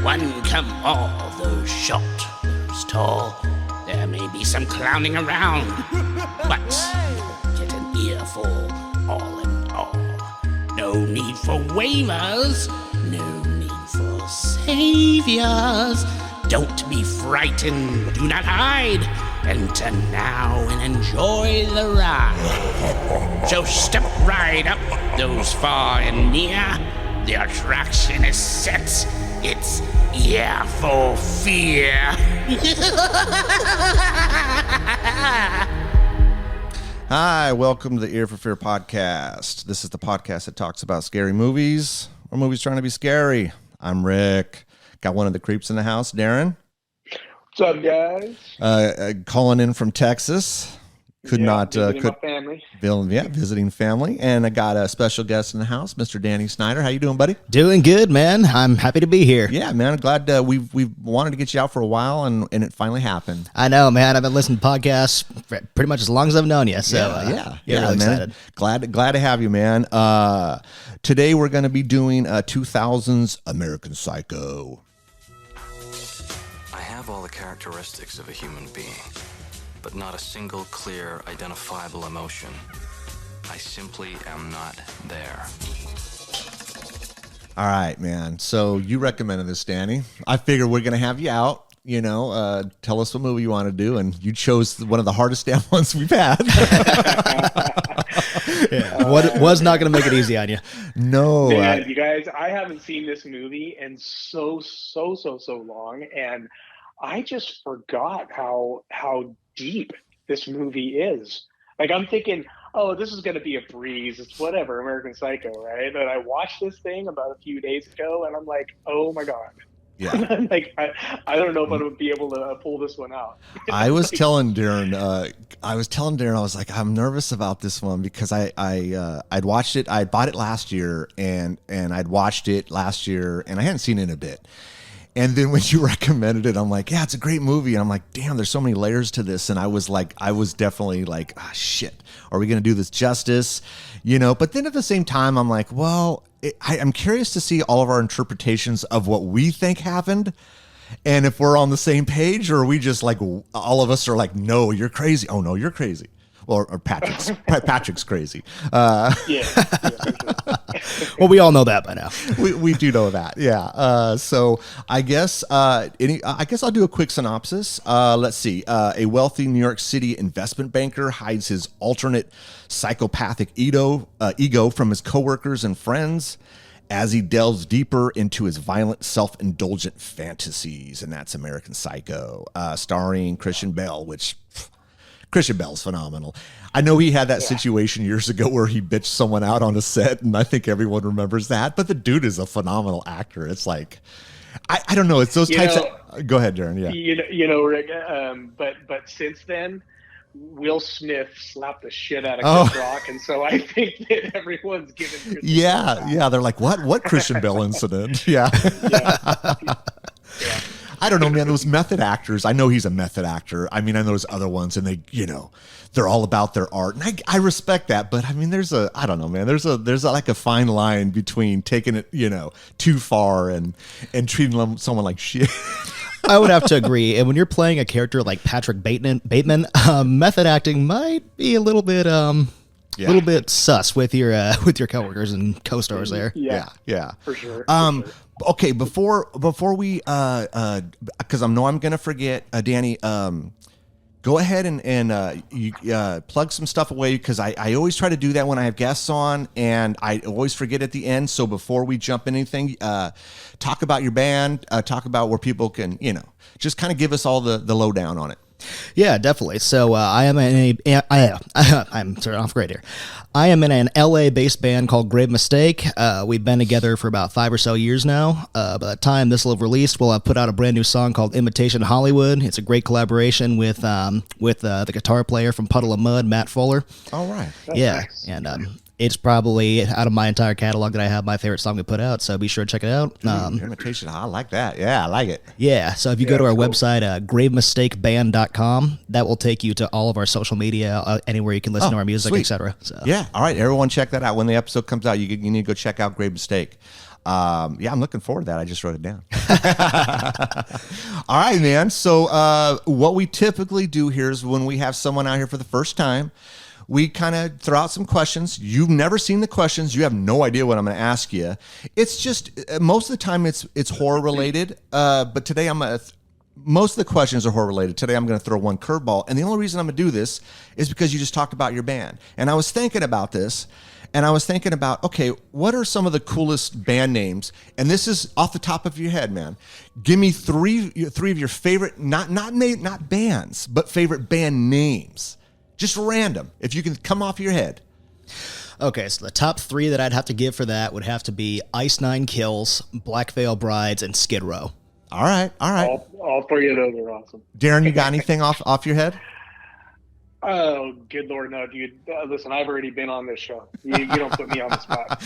One come all, those short, those tall. There may be some clowning around, but you'll get an earful all in all. No need for waivers, no need for saviors. Don't be frightened, do not hide. Enter now and enjoy the ride. So step right up, those far and near. The attraction is set. It's yeah for fear. Hi, welcome to the Ear for Fear podcast. This is the podcast that talks about scary movies or movies trying to be scary. I'm Rick. Got one of the creeps in the house, Darren. What's up, guys? Calling in from Texas. Visiting family. And I got a special guest in the house, Mr. Danny Snider. How you doing, buddy? Doing good, man. I'm happy to be here. Yeah, man. I'm glad we've wanted to get you out for a while, and it finally happened. I know, man. I've been listening to podcasts for pretty much as long as I've known you. So yeah, really excited. Glad to have you, man. Today we're going to be doing 2000's American Psycho. I have all the characteristics of a human being, but not a single clear, identifiable emotion. I simply am not there. All right, man. So you recommended this, Danny. I figured we're going to have you out. You know, tell us what movie you want to do, and you chose one of the hardest damn ones we've had. What was not going to make it easy on you? No, man, you guys, I haven't seen this movie in so long, and I just forgot how deep this movie is. Like, I'm thinking, oh, this is going to be a breeze. It's whatever, American Psycho, right? And I watched this thing about a few days ago, and I'm like, oh my God. Yeah. I'm like, I don't know if I'm going to be able to pull this one out. I was telling Darren, I was like, I'm nervous about this one because I'd watched it. I bought it last year and I'd watched it last year and I hadn't seen it in a bit. And then when you recommended it, I'm like, yeah, it's a great movie. And I'm like, damn, there's so many layers to this. And I was definitely like, ah, shit, are we going to do this justice? You know, but then at the same time, I'm like, well, I'm curious to see all of our interpretations of what we think happened. And if we're on the same page, or are we just like, all of us are like, no, you're crazy. Oh, no, you're crazy. Or Patrick's crazy. Well, we all know that by now. We do know that, yeah. So I guess I'll do a quick synopsis. Let's see. A wealthy New York City investment banker hides his alternate psychopathic ego from his coworkers and friends as he delves deeper into his violent, self-indulgent fantasies, and that's American Psycho, starring Christian Bale, which. Christian Bale's phenomenal. I know he had that situation years ago where he bitched someone out on a set, and I think everyone remembers that. But the dude is a phenomenal actor. It's like, I don't know. It's those types of... Go ahead, Darren. Yeah. You know, Rick. But since then, Will Smith slapped the shit out of Chris Rock, and so I think that everyone's given. Yeah. They're like, what Christian Bale incident? Yeah. Yeah. I don't know, man. Those method actors, I know he's a method actor. I mean, I know there's other ones, and they're all about their art, and I respect that. But I mean, I don't know, man. There's like a fine line between taking it, too far and treating someone like shit. I would have to agree. And when you're playing a character like Patrick Bateman, method acting might be a little bit sus with your coworkers and co-stars there. Yeah, for sure. Okay, before we, because I know I'm gonna forget, Danny. Go ahead and you plug some stuff away, because I always try to do that when I have guests on, and I always forget at the end. So before we jump in anything, talk about your band, talk about where people can, just kind of give us all the lowdown on it. Yeah, definitely. So I'm starting off great here. I am in an LA-based band called Grave Mistake. We've been together for about 5 or so years now. By the time this will have released, we'll have put out a brand new song called Imitation Hollywood. It's a great collaboration with the guitar player from Puddle of Mud, Matt Fuller. All right. That's nice. And it's probably, out of my entire catalog that I have, my favorite song we put out, so be sure to check it out. Imitation, I like that. Yeah, I like it. Yeah, so if you go to our website, gravemistakeband.com, that will take you to all of our social media, anywhere you can listen to our music, etc. So. Yeah, all right, everyone check that out. When the episode comes out, you need to go check out Grave Mistake. Yeah, I'm looking forward to that. I just wrote it down. All right, man. So what we typically do here is when we have someone out here for the first time, we kind of throw out some questions. You've never seen the questions. You have no idea what I'm going to ask you. It's just most of the time it's horror related. But today most of the questions are horror related. Today I'm going to throw one curveball. And the only reason I'm going to do this is because you just talked about your band. And I was thinking about this. And I was thinking about, okay, what are some of the coolest band names? And this is off the top of your head, man. Give me three of your favorite, not bands, but favorite band names. Just random, if you can come off your head. Okay, so the top 3 that I'd have to give for that would have to be Ice Nine Kills, Black Veil Brides, and Skid Row. All right. All 3 of those are awesome. Darren, you got anything off your head? Oh, good Lord, no, dude. Listen, I've already been on this show. You don't put me on the spot.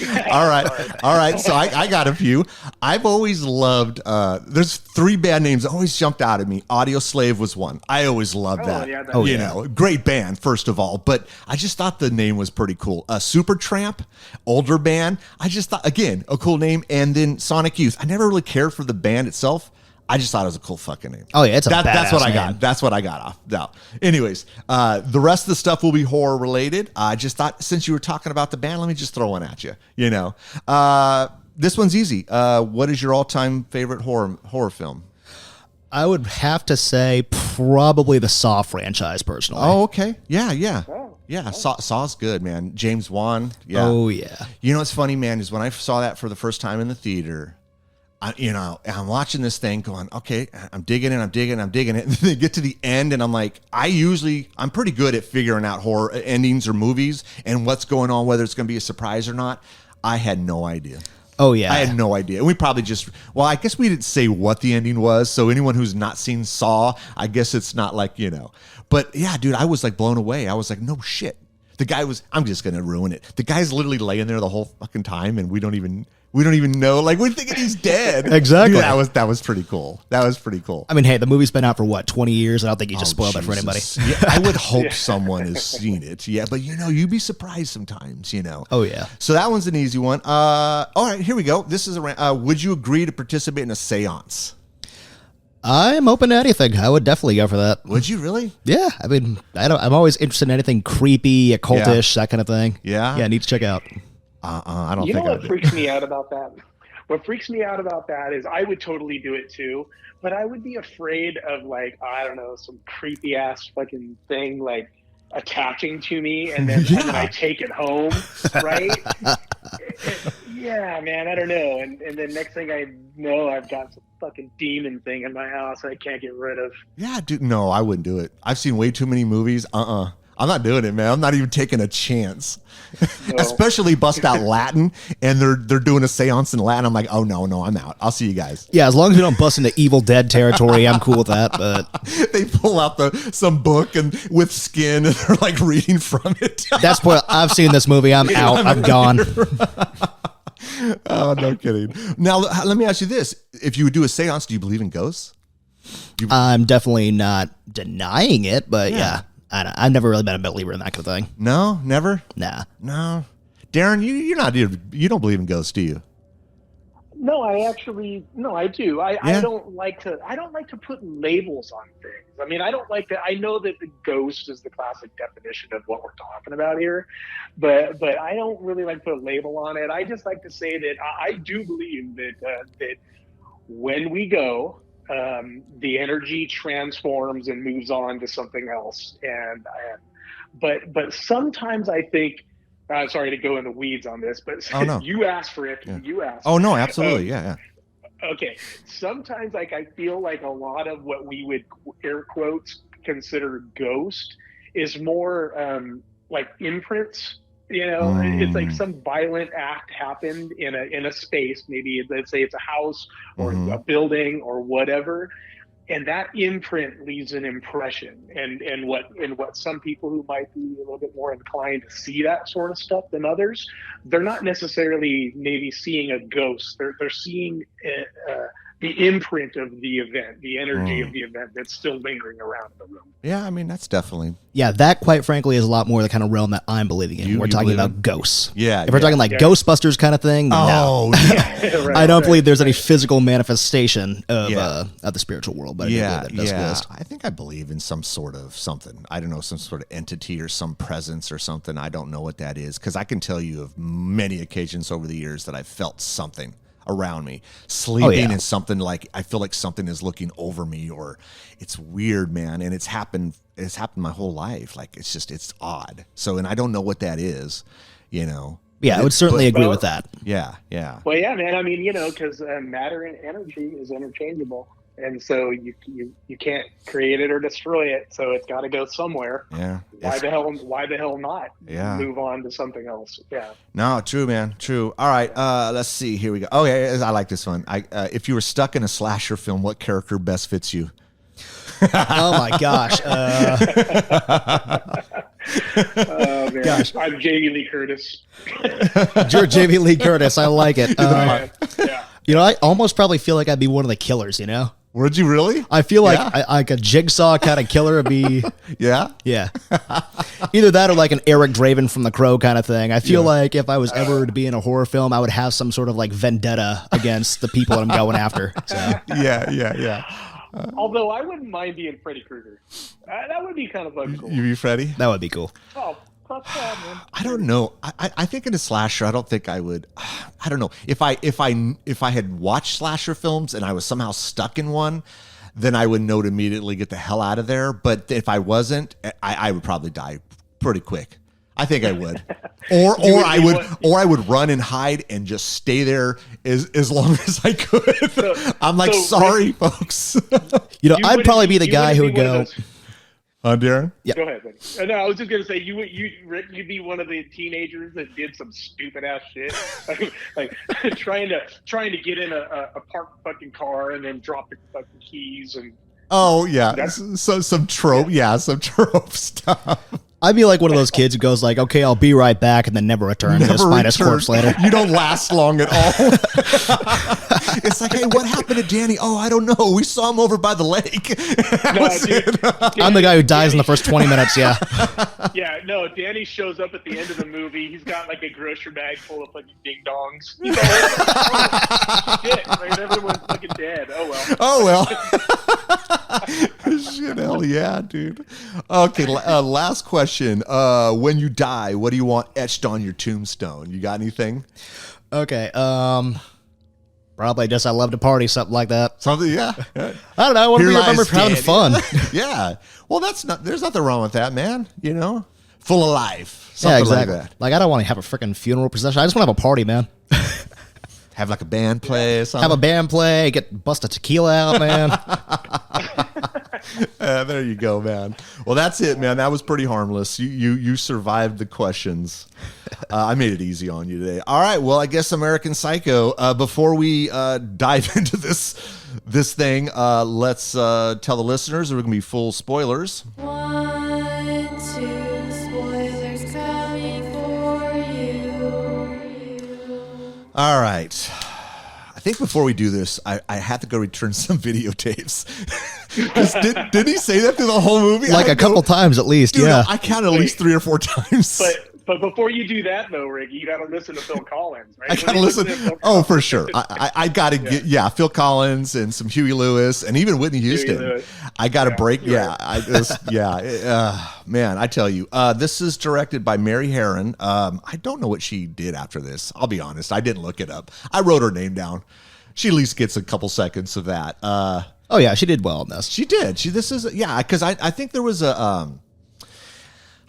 All right. So I got a few. I've always loved, there's 3 band names that always jumped out at me. Audio Slave was one. I always loved that. Yeah, you know, great band, first of all. But I just thought the name was pretty cool. Supertramp, older band. I just thought, again, a cool name. And then Sonic Youth. I never really cared for the band itself. I just thought it was a cool fucking name. Oh, yeah, it's that's what I name. got. That's what I got off. Now, anyways, the rest of the stuff will be horror related. I just thought since you were talking about the band, let me just throw one at you. You know, this one's easy. What is your all-time favorite horror film? I would have to say probably the Saw franchise, personally. Oh, okay. Yeah. Oh. Yeah, Saw's good, man. James Wan. Yeah. Oh, yeah. You know what's funny, man, is when I saw that for the first time in the theater, I'm watching this thing going, okay, I'm digging it. And then they get to the end and I'm like, I'm pretty good at figuring out horror endings or movies and what's going on, whether it's going to be a surprise or not. I had no idea. Oh, yeah. I had no idea. We probably I guess we didn't say what the ending was. So anyone who's not seen Saw, I guess it's not like, But yeah, dude, I was like blown away. I was like, no shit. The guy I'm just going to ruin it. The guy's literally laying there the whole fucking time and we don't even know. Like, we're thinking he's dead. Exactly. Dude, that was pretty cool. I mean, hey, the movie's been out for 20 years. I don't think you just spoiled it for anybody. Yeah, I would hope someone has seen it. Yeah, but you'd be surprised sometimes, Oh, yeah. So that one's an easy one. All right, here we go. This is would you agree to participate in a seance? I'm open to anything. I would definitely go for that. Would you really? Yeah. I mean, I'm always interested in anything creepy, occultish, that kind of thing. Yeah? Yeah, I need to check out. I don't You think know I what would. freaks me out about that? What freaks me out about that is I would totally do it too, but I would be afraid of some creepy ass fucking thing like attaching to me and then I take it home, right? Yeah, man, I don't know. And then next thing I know, I've got some fucking demon thing in my house I can't get rid of. Yeah, dude, no, I wouldn't do it. I've seen way too many movies. I'm not doing it, man. I'm not even taking a chance. No. Especially bust out Latin and they're doing a seance in Latin. I'm like, oh no, I'm out. I'll see you guys. Yeah, as long as we don't bust into Evil Dead territory, I'm cool with that. But They pull out some book and with skin and they're like reading from it. that's what I've seen this movie. I'm out. I'm gone. Oh, no kidding. Now, let me ask you this. If you would do a seance, do you believe in ghosts? I'm definitely not denying it, but yeah. I've never really been a believer in that kind of thing. No, never? Nah. No. Darren, you don't believe in ghosts, do you? No, I do. I don't like to put labels on things. I mean, I don't like to. I know that the ghost is the classic definition of what we're talking about here, but I don't really like to put a label on it. I just like to say that I do believe that when we go, the energy transforms and moves on to something else. But sometimes I think. Sorry to go in the weeds on this, but you asked for it. Yeah. You asked. Oh no, absolutely, yeah. Okay, sometimes I feel like a lot of what we would air quotes consider ghost is more like imprints. It's like some violent act happened in a space. Maybe let's say it's a house or a building or whatever. And that imprint leaves an impression, and what some people who might be a little bit more inclined to see that sort of stuff than others, they're not necessarily maybe seeing a ghost. They're seeing the imprint of the event, the energy of the event that's still lingering around in the room. Yeah, I mean, that's definitely. Yeah, that quite frankly is a lot more the kind of realm that I'm believing in. We're talking believe about in? ghosts. Yeah, If we're talking like Ghostbusters kind of thing, Oh, no. no. Right, I don't right. believe there's any physical manifestation of Yeah. the spiritual world, but I Yeah, do believe that does exist. I think I believe in some sort of something. I don't know, some sort of entity or some presence or something. I don't know what that is, because I can tell you of many occasions over the years that I've felt something around me, sleeping in something, like I feel like something is looking over me, or it's weird, man. And it's happened my whole life. Like, it's odd. So, and I don't know what that is, you know. Yeah, I would certainly agree with that. Yeah. Well, yeah, man. I mean, because matter and energy is interchangeable, and so you can't create it or destroy it. So it's got to go somewhere. Yeah. Why the hell not? Yeah. Move on to something else. Yeah. No, true, man. True. All right. Let's see. Here we go. Oh, yeah. I like this one. If you were stuck in a slasher film, what character best fits you? Oh my gosh. Oh man. Gosh. I'm Jamie Lee Curtis. You're Jamie Lee Curtis. I like it. Yeah. I almost probably feel like I'd be one of the killers, Would you really? I feel like Yeah. like a Jigsaw kind of killer would be, Yeah. yeah. Either that or like an Eric Draven from The Crow kind of thing. I feel like if I was ever to be in a horror film, I would have some sort of like vendetta against the people that I'm going after. So Yeah. Although I wouldn't mind being Freddy Krueger. That would be kind of cool. You be Freddy? that would be cool. Oh, fuck that, man. I don't know. I think in a slasher, I don't think I would. I don't know. If I had watched slasher films and I was somehow stuck in one, then I would know to immediately get the hell out of there. But if I wasn't, I would probably die pretty quick. I think I would. Or I would run and hide and just stay there as long as I could. I'm like, sorry, folks. I'd probably be the guy who would go, Darren? Yeah. Go ahead, buddy. No, I was just gonna say Rick, you'd be one of the teenagers that did some stupid ass shit, like trying to get in a parked fucking car and then drop the fucking keys and. Oh yeah, so some trope, some trope stuff. I'd be like one of those kids who goes like, okay, I'll be right back, and then never return to just find his corpse later. You don't last long at all. It's like, hey, what happened to Danny? Oh, I don't know. We saw him over by the lake. I'm the guy who dies in the first 20 minutes, yeah. Yeah, no, Danny shows up at the end of the movie. He's got like a grocery bag full of fucking ding-dongs. He's all like, shit, like, everyone's fucking dead. Oh, well. Shit, hell yeah, dude. Okay, last question. When you die, what do you want etched on your tombstone? You got anything? Okay, probably just I love to party, something like that. Something, yeah. I don't know. I want to Here be remembered lies for having Danny. fun. Yeah. Well, there's nothing wrong with that, man. Full of life. Yeah, Something exactly. like that. Like, I don't want to have a freaking funeral procession. I just want to have a party, man. Have like a band play or something. Have a band play, bust a tequila out, man. There you go, man. Well, that's it, man. That was pretty harmless. You survived the questions. I made it easy on you today. All right. Well, I guess American Psycho. Before we dive into this thing, let's tell the listeners there are going to be full spoilers. 1, 2, spoilers coming for you. All right. I think before we do this, I have to go return some videotapes. 'Cause didn't he say that through the whole movie? Like a couple times at least, Dude, yeah. I counted at least 3 or 4 times. But before you do that, though, Rick, you got to listen to Phil Collins, right? I gotta listen. Oh, for sure. I gotta get Phil Collins and some Huey Lewis and even Whitney Houston. Lewis. I gotta break. Right. Man. I tell you, this is directed by Mary Herron. I don't know what she did after this. I'll be honest. I didn't look it up. I wrote her name down. She at least gets a couple seconds of that. Oh, yeah, she did well in this. She did. Because I think there was a.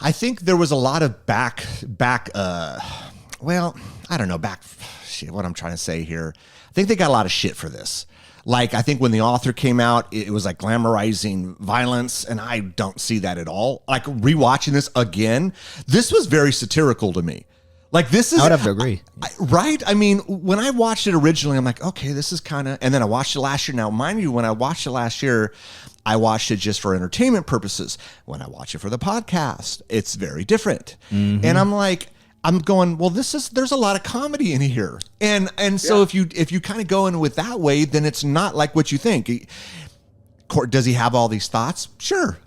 I think there was a lot of back. Well, I don't know. What I'm trying to say here. I think they got a lot of shit for this. Like, I think when the author came out, it was like glamorizing violence, and I don't see that at all. Like, rewatching this again, this was very satirical to me. Like, this is... I would have to agree. Right? I mean, when I watched it originally, I'm like, okay, this is kind of... And then I watched it last year. Now, mind you, when I watched it last year, I watched it just for entertainment purposes. When I watch it for the podcast, it's very different. Mm-hmm. And I'm like... I'm going, well, there's a lot of comedy in here. And so if you kind of go in with that way, then it's not like what you think. Does he have all these thoughts? Sure.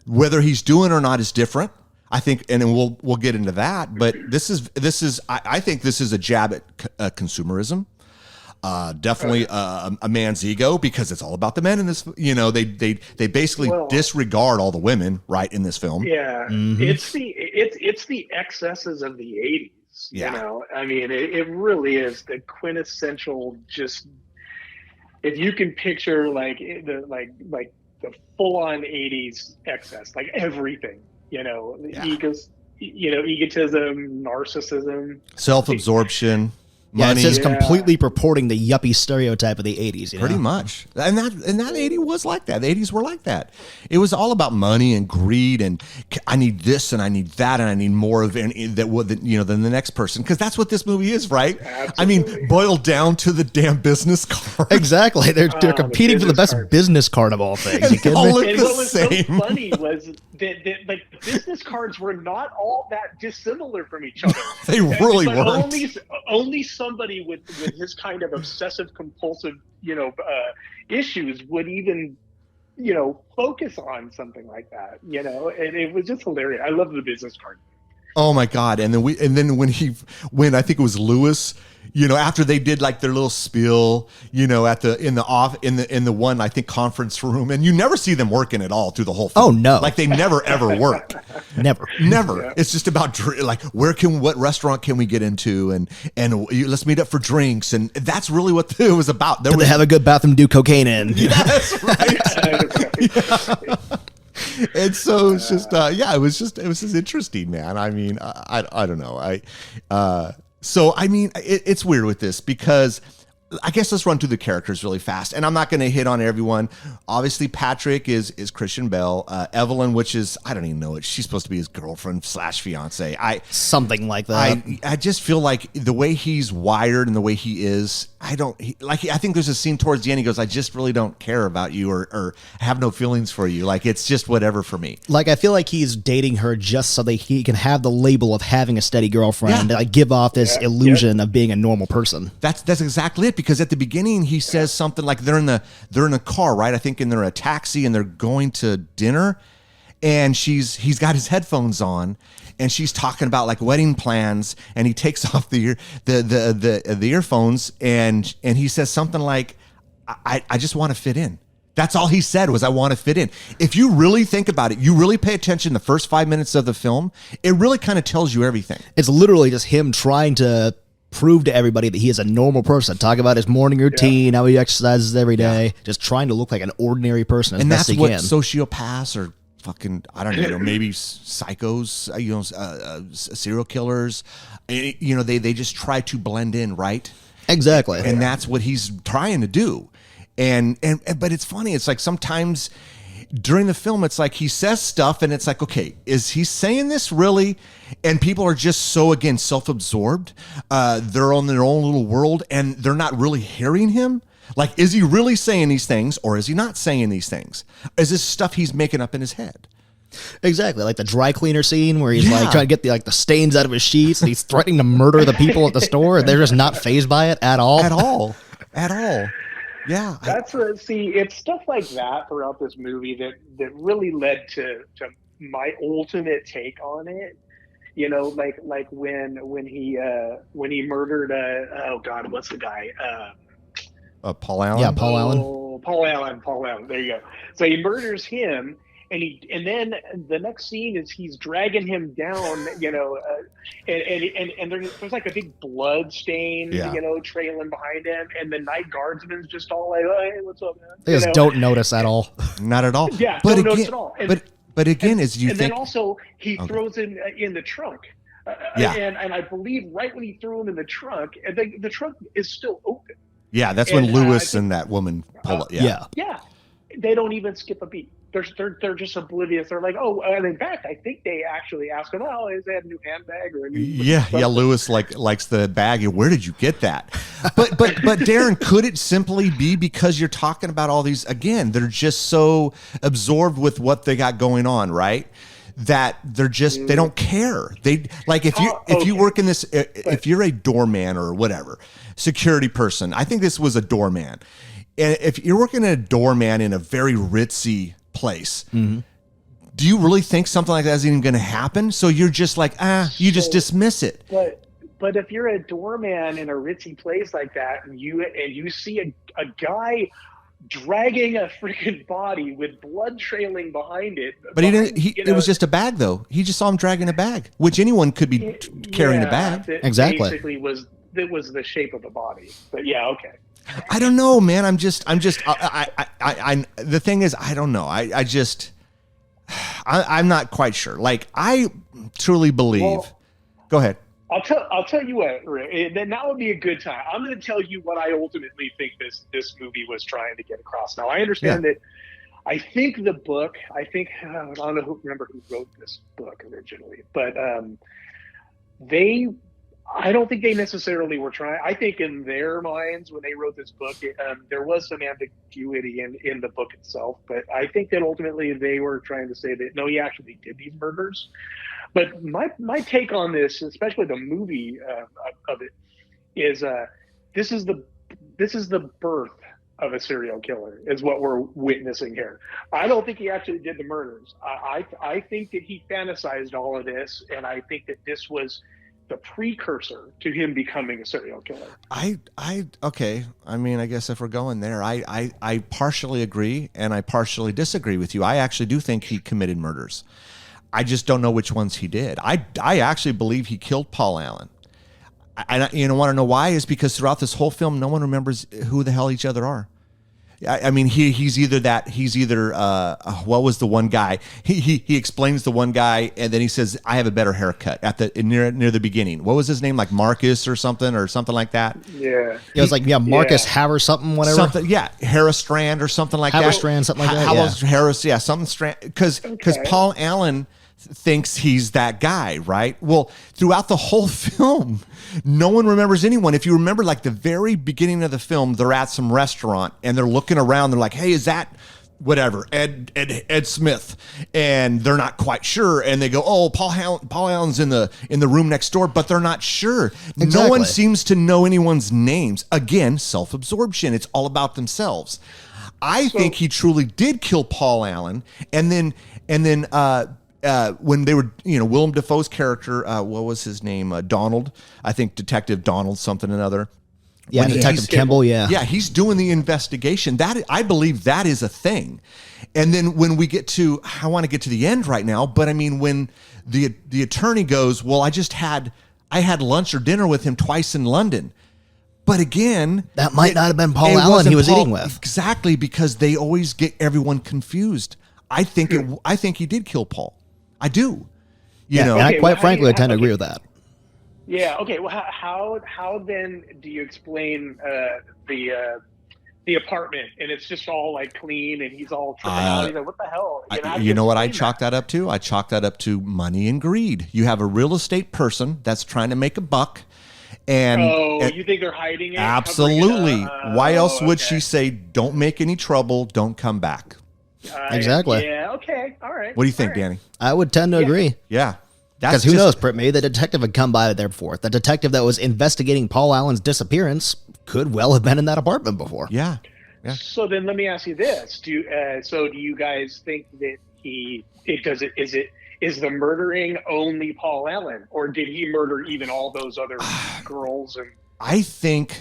Whether he's doing or not is different. I think, and then we'll get into that, but this is I think this is a jab at consumerism. Definitely a man's ego, because it's all about the men in this. You know, they basically disregard all the women, right, in this film. Yeah, it's the excesses of the '80s. Yeah. You know, I mean, it really is the quintessential. Just if you can picture like the full-on '80s excess, like everything. You know, egotism, narcissism, self-absorption. Yeah, Money. it's just completely purporting the yuppie stereotype of the 80s. Pretty much. And that 80 was like that. The 80s were like that. It was all about money and greed and I need this and I need that and I need more of it than the next person. Because that's what this movie is, right? Absolutely. I mean, boiled down to the damn business card. Exactly. They're competing for the best card. business card of all things. And You kidding all me? look And the what was same. so funny was that like business cards were not all that dissimilar from each other. They really But weren't. only somebody with his kind of obsessive compulsive issues would even focus on something like that. And it was just hilarious. I love the business card. Oh my God. And then when I think it was Lewis, after they did like their little spiel, in the one, I think, conference room, and you never see them working at all through the whole film. Oh, no. Like they never ever work. Never. Never. It's just about like what restaurant can we get into and let's meet up for drinks, and that's really what it was about. Did they have a good bathroom to do cocaine in? That's right. And so it's just it was just interesting, man. I mean, I don't know. So I mean, it's weird with this because I guess let's run through the characters really fast, and I'm not going to hit on everyone. Obviously, Patrick is Christian Bale. Evelyn, which is, I don't even know it. She's supposed to be his girlfriend / fiance. Something like that. I just feel like the way he's wired and the way he is, I think there's a scene towards the end. He goes, "I just really don't care about you or have no feelings for you. Like it's just whatever for me." Like, I feel like he's dating her just so that he can have the label of having a steady girlfriend and like give off this illusion of being a normal person. That's exactly it. Because at the beginning he says something like they're in a car, right? I think, and they're a taxi and they're going to dinner, and he's got his headphones on, and she's talking about like wedding plans, and he takes off the earphones and he says something like, I just want to fit in. That's all he said was, I want to fit in. If you really think about it, you really pay attention the first 5 minutes of the film, it really kind of tells you everything. It's literally just him trying to prove to everybody that he is a normal person. Talk about his morning routine, how he exercises every day, just trying to look like an ordinary person as best he can. And that's what sociopaths or fucking, I don't know, maybe psychos, serial killers, they just try to blend in, right? Exactly. And that's what he's trying to do. But it's funny. It's like sometimes during the film, it's like he says stuff and it's like, okay, is he saying this really? And people are just so, again, self-absorbed. They're on their own little world and they're not really hearing him. Like, is he really saying these things or is he not saying these things? Is this stuff he's making up in his head? Exactly, like the dry cleaner scene where he's like trying to get the stains out of his sheets and he's threatening to murder the people at the store. They're just not fazed by it at all. At all. Yeah. It's stuff like that throughout this movie that really led to my ultimate take on it. Like when he murdered oh God, what's the guy? Paul Allen. Yeah, Paul Allen. Oh, Paul Allen. There you go. So he murders him, and then the next scene is he's dragging him down, and there's like a big blood stain, trailing behind him, and the night guardsman's just all like, "Oh, hey, what's up, man?" They just don't notice at all. Not at all. Yeah, but don't again, notice at all. But again, as you and think, then also he throws him in the trunk. And I believe right when he threw him in the trunk, the trunk is still open. Yeah, that's when Lewis and that woman pull up. Yeah. Yeah, they don't even skip a beat. They're just oblivious. They're like, oh, and in fact, I think they actually ask him, oh, is that a new handbag or a new? Yeah. Lewis likes the bag. Where did you get that? But Darren, could it simply be because you're talking about all these again? They're just so absorbed with what they got going on, right? that they're just they don't care. They like if you work in this if you're a doorman or whatever, security person. I think this was a doorman. And if you're working at a doorman in a very ritzy place, do you really think something like that is even going to happen? So you're just like, you just dismiss it. But if you're a doorman in a ritzy place like that, and you see a guy dragging a freaking body with blood trailing behind it, but it was just a bag though. He just saw him dragging a bag, which anyone could be carrying a bag. Exactly. Basically, it was the shape of the body. But yeah, okay. I don't know, man. I'm just. The thing is, I don't know. I'm not quite sure. Like, I truly believe. Well, go ahead. I'll tell you what, Rick, then that would be a good time. I'm going to tell you what I ultimately think this movie was trying to get across. Now, I understand that. I think the book. I don't remember who wrote this book originally, but I don't think they necessarily were trying. I think in their minds when they wrote this book, there was some ambiguity in the book itself. But I think that ultimately they were trying to say that no, he actually did these murders. But my take on this, especially the movie of it, is this is the birth of a serial killer is what we're witnessing here. I don't think he actually did the murders. I think that he fantasized all of this, and I think that this was the precursor to him becoming a serial killer. Okay. I mean, I guess if we're going there, I partially agree and I partially disagree with you. I actually do think he committed murders. I just don't know which ones he did. I actually believe he killed Paul Allen. I want to know why is because throughout this whole film, no one remembers who the hell each other are. I mean, he's either what was the one guy? He explains the one guy, and then he says, "I have a better haircut" near the beginning. What was his name? Like Marcus or something like that. Yeah, it was like Marcus Haver something, whatever. Something, Harris Strand or something like that. Strand, something like that. Harris, something Strand. Because Paul Allen thinks he's that guy, right? Well, throughout the whole film, no one remembers anyone. If you remember, like the very beginning of the film, they're at some restaurant and they're looking around. They're like, "Hey, is that whatever Ed Smith?" And they're not quite sure. And they go, "Oh, Paul Allen's in the room next door," but they're not sure. Exactly. No one seems to know anyone's names. Again, self-absorption. It's all about themselves. I think he truly did kill Paul Allen, and then. When they were, Willem Dafoe's character, what was his name? Donald, I think Detective Donald something or another. Yeah, Detective Kimball, Yeah, he's doing the investigation. That I believe that is a thing. And then when we get to, I want to get to the end right now, but I mean, when the attorney goes, "Well, I had lunch or dinner with him twice in London." But again, that might not have been Paul Allen he was eating with. Exactly, because they always get everyone confused. I think he did kill Paul. I do. You know, and I quite frankly tend to agree with that. Yeah. Okay. Well, how then do you explain the apartment and it's just all like clean and he's all tripping out? He's like, "What the hell?" You know what I chalk that up to? I chalk that up to money and greed. You have a real estate person that's trying to make a buck. And you think they're hiding it? Absolutely. Why else would she say, "Don't make any trouble, don't come back"? Exactly. Yeah. Okay. All right. What do you think, Danny? I would tend to agree. Yeah. Because who knows, maybe the detective had come by there before. The detective that was investigating Paul Allen's disappearance could well have been in that apartment before. Yeah. So then let me ask you this. Do you guys think that is the murdering only Paul Allen, or did he murder even all those other girls? And I think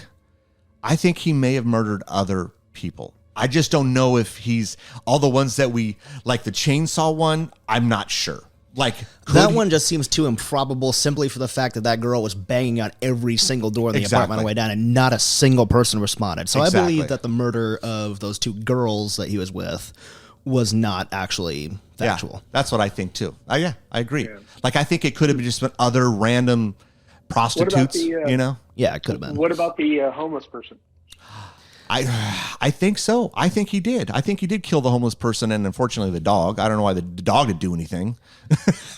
he may have murdered other people. I just don't know if he's all the ones that we like the chainsaw one. I'm not sure. Like that one just seems too improbable simply for the fact that girl was banging on every single door in the apartment on the way down and not a single person responded. So I believe that the murder of those two girls that he was with was not actually factual. Yeah, that's what I think too. I agree. Yeah. Like I think it could have just been other random prostitutes, Yeah, it could have been. What about the homeless person? I think so. I think he did. I think he did kill the homeless person and unfortunately the dog. I don't know why the dog would do anything.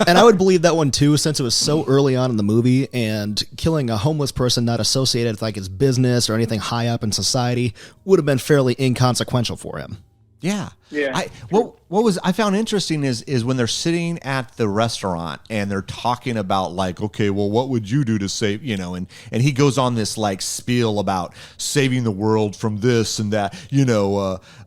And I would believe that one too, since it was so early on in the movie, and killing a homeless person not associated with like his business or anything high up in society would have been fairly inconsequential for him. Yeah. Yeah. I found interesting is when they're sitting at the restaurant and they're talking about like, okay, well, what would you do to save, and he goes on this like spiel about saving the world from this and that,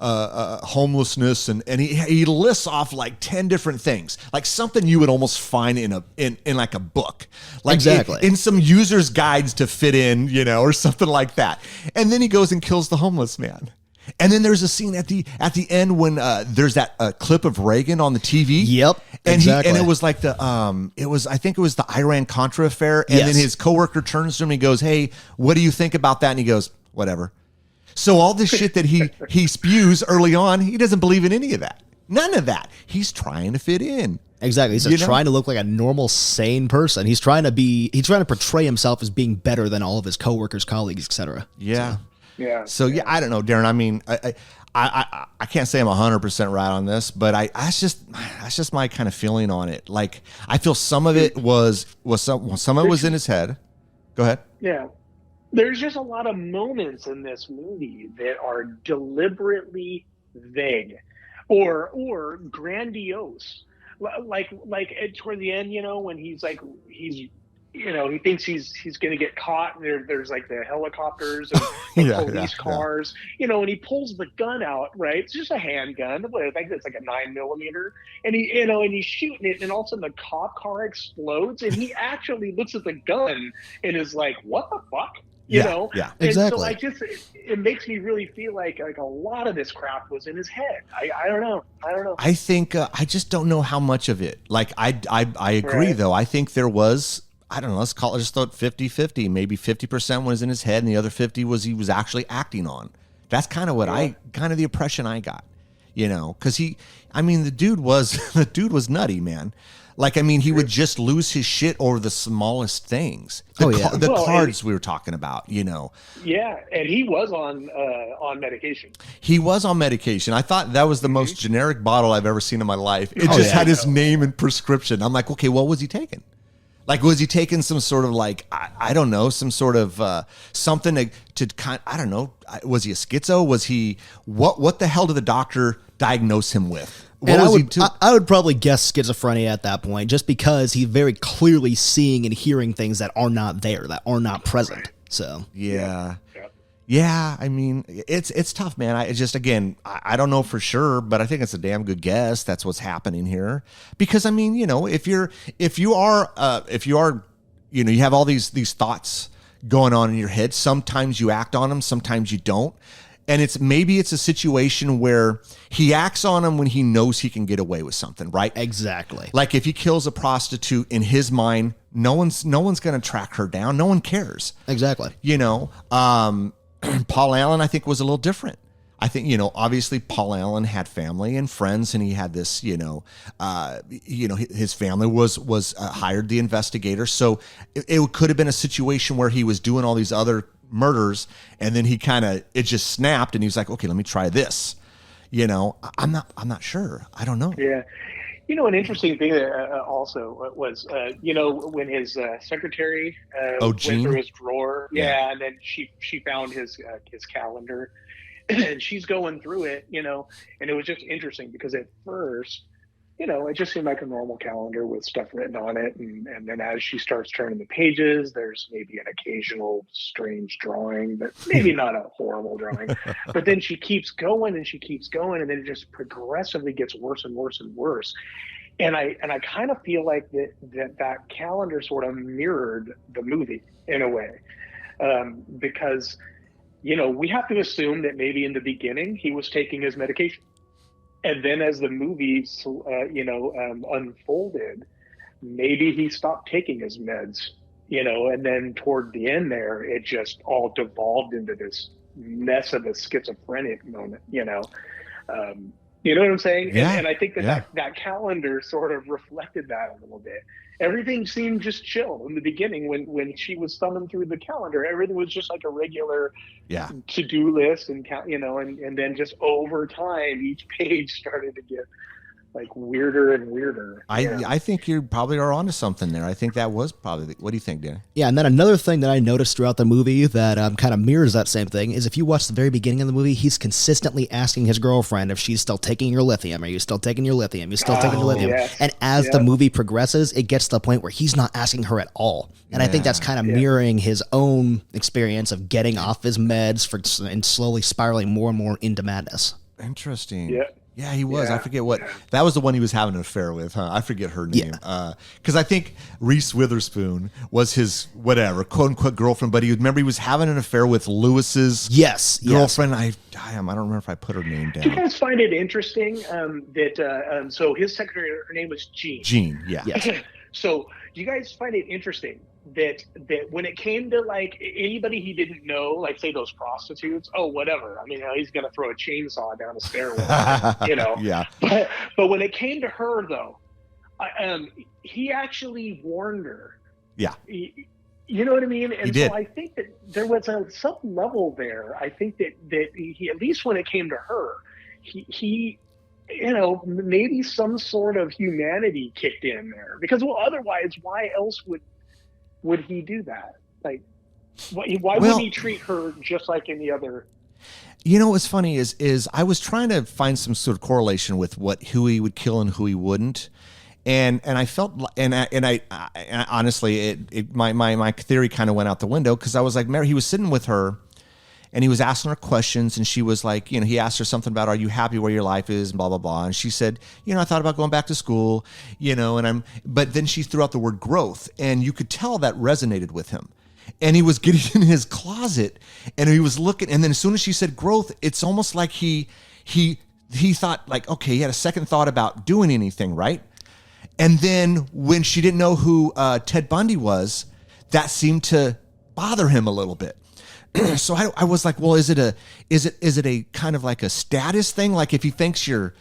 homelessness. And he lists off like 10 different things, like something you would almost find in like a book, like exactly in some user's guides to fit in, or something like that. And then he goes and kills the homeless man. And then there's a scene at the end when there's that clip of Reagan on the TV. Yep, and exactly. And it was like I think it was the Iran-Contra affair. And then his coworker turns to him and he goes, "Hey, what do you think about that?" And he goes, "Whatever." So all this shit that he spews early on, he doesn't believe in any of that. None of that. He's trying to fit in. Exactly. He's just trying to look like a normal, sane person. He's trying to portray himself as being better than all of his coworkers, colleagues, etc. Yeah. So. Yeah. So yeah, I don't know, Darren. I mean, I can't say I'm 100% right on this, but that's just my kind of feeling on it. Like I feel some of it was some of it was in his head. Go ahead. Yeah. There's just a lot of moments in this movie that are deliberately vague or grandiose. Like toward the end, when he thinks he's going to get caught. And there's like the helicopters and police cars, and he pulls the gun out, right? It's just a handgun. I think it's like a 9mm. And he's shooting it, and all of a sudden the cop car explodes, and he actually looks at the gun and is like, "What the fuck?" Yeah, exactly. And so it makes me really feel like a lot of this crap was in his head. I don't know. I think I just don't know how much of it. Like I agree though. I think there was. I don't know, let's call it just 50-50. Maybe 50% was in his head and the other 50 was he was actually acting on. That's kind of what kind of the impression I got, because the dude was nutty, man. Like, he would just lose his shit over the smallest things. The cards we were talking about, Yeah, and he was on medication. He was on medication. I thought that was the most generic bottle I've ever seen in my life. It just had his name and prescription. I'm like, okay, what was he taking? Like, was he taking some sort of like, I don't know, some sort of something to kind, I don't know. Was he a schizo? Was he, what the hell did the doctor diagnose him with? I would probably guess schizophrenia at that point, just because he's very clearly seeing and hearing things that are not there, that are not present. So, yeah, it's tough, man. I don't know for sure, but I think it's a damn good guess. That's what's happening here. Because if you have all these thoughts going on in your head, sometimes you act on them, sometimes you don't. And maybe it's a situation where he acts on them when he knows he can get away with something, right? Exactly. Like if he kills a prostitute, in his mind, no one's going to track her down. No one cares. Exactly. Paul Allen, I think, was a little different. I think, obviously Paul Allen had family and friends, and he had this, his family was hired the investigator. So it could have been a situation where he was doing all these other murders, and then it just snapped, and he was like, okay, let me try this. I'm not sure. I don't know. Yeah. An interesting thing also was, when his secretary went through his drawer, and then she found his calendar, and she's going through it, and it was just interesting because at first, it just seemed like a normal calendar with stuff written on it, and then as she starts turning the pages, there's maybe an occasional strange drawing, but maybe not a horrible drawing. But then she keeps going, and then it just progressively gets worse and worse and worse. And I kind of feel like that calendar sort of mirrored the movie in a way, because we have to assume that maybe in the beginning he was taking his medication. And then as the movie, unfolded, maybe he stopped taking his meds, and then toward the end there, it just all devolved into this mess of a schizophrenic moment, You know what I'm saying? Yeah. And I think that calendar sort of reflected that a little bit. Everything seemed just chill in the beginning when she was thumbing through the calendar. Everything was just like a regular to-do list, and and then just over time, each page started to get like weirder and weirder. I think you probably are onto something there. I think that was probably. What do you think, Dan? Yeah, and then another thing that I noticed throughout the movie that kind of mirrors that same thing is if you watch the very beginning of the movie, he's consistently asking his girlfriend if she's still taking your lithium. Are you still taking your lithium? You still taking your lithium? Yes. And as the movie progresses, it gets to the point where he's not asking her at all. And I think that's kind of mirroring his own experience of getting off his meds and slowly spiraling more and more into madness. Interesting. Yeah. Yeah, he was. Yeah. I forget what. That was the one he was having an affair with, huh? I forget her name. Because I think Reese Witherspoon was his whatever quote unquote girlfriend, but he was having an affair with Lewis's girlfriend. I don't remember if I put her name down. Do you guys find it interesting that so his secretary, her name was Jean? Jean, yeah. Yes. So do you guys find it interesting that when it came to like anybody he didn't know, like say those prostitutes, oh whatever. I mean, he's gonna throw a chainsaw down a stairwell, you know. Yeah. But when it came to her though, he actually warned her. Yeah. You know what I mean? And He did. so I think that there was some level there. I think that he, at least when it came to her, he you know, maybe some sort of humanity kicked in there, because well, otherwise, why else would he do that? Like, why wouldn't he treat her just like any other? You know what's funny is I was trying to find some sort of correlation with who he would kill and who he wouldn't, and I felt and I honestly my theory kind of went out the window, because I was like, Mary, he was sitting with her. And he was asking her questions, and she was like, you know, he asked her something about, are you happy where your life is, and blah, blah, blah. And she said, you know, I thought about going back to school, you know, but then she threw out the word growth, and you could tell that resonated with him. And he was getting in his closet, and he was looking, and then as soon as she said growth, it's almost like he thought, like, okay, he had a second thought about doing anything, right? And then when she didn't know who Ted Bundy was, that seemed to bother him a little bit. So I was like, well, is it a kind of like a status thing? Like if he thinks you're,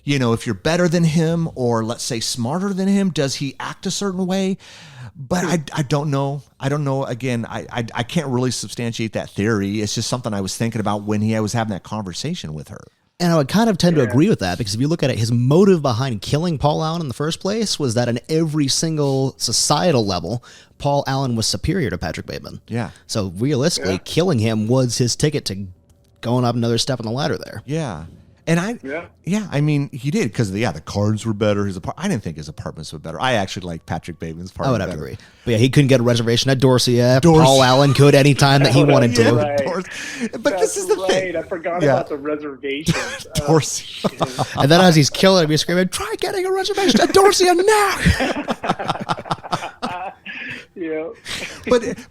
you know, if you're better than him, or let's say smarter than him, does he act a certain way? But I don't know. I don't know. Again, I can't really substantiate that theory. It's just something I was thinking about when he was having that conversation with her. And I would kind of tend to agree with that, because if you look at it, his motive behind killing Paul Allen in the first place was that on every single societal level, Paul Allen was superior to Patrick Bateman. Yeah. So realistically, killing him was his ticket to going up another step on the ladder there. Yeah. And I mean, he did, because the cards were better. I didn't think his apartments were better. I actually like Patrick Bateman's apartment. I would have better. to agree. But yeah, he couldn't get a reservation at Dorsia. Paul Allen could anytime that he wanted to. Right. But this is the thing. I forgot about the reservations. Dorsey. And then as he's killing him, he's screaming, "Try getting a reservation at Dorsia now!" Yeah.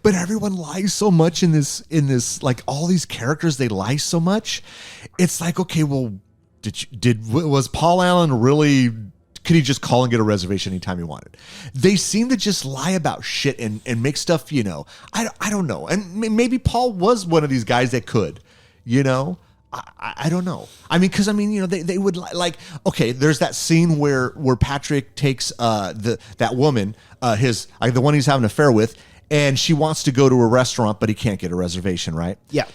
But everyone lies so much in this like all these characters, they lie so much. It's like, okay, well, was Paul Allen really, could he just call and get a reservation anytime he wanted? They seem to just lie about shit and make stuff, you know. I don't know. And maybe Paul was one of these guys that could, you know. I don't know. I mean, because you know, they would like, okay, there's that scene where Patrick takes that woman, the one he's having an affair with, and she wants to go to a restaurant, but he can't get a reservation, right? Yeah.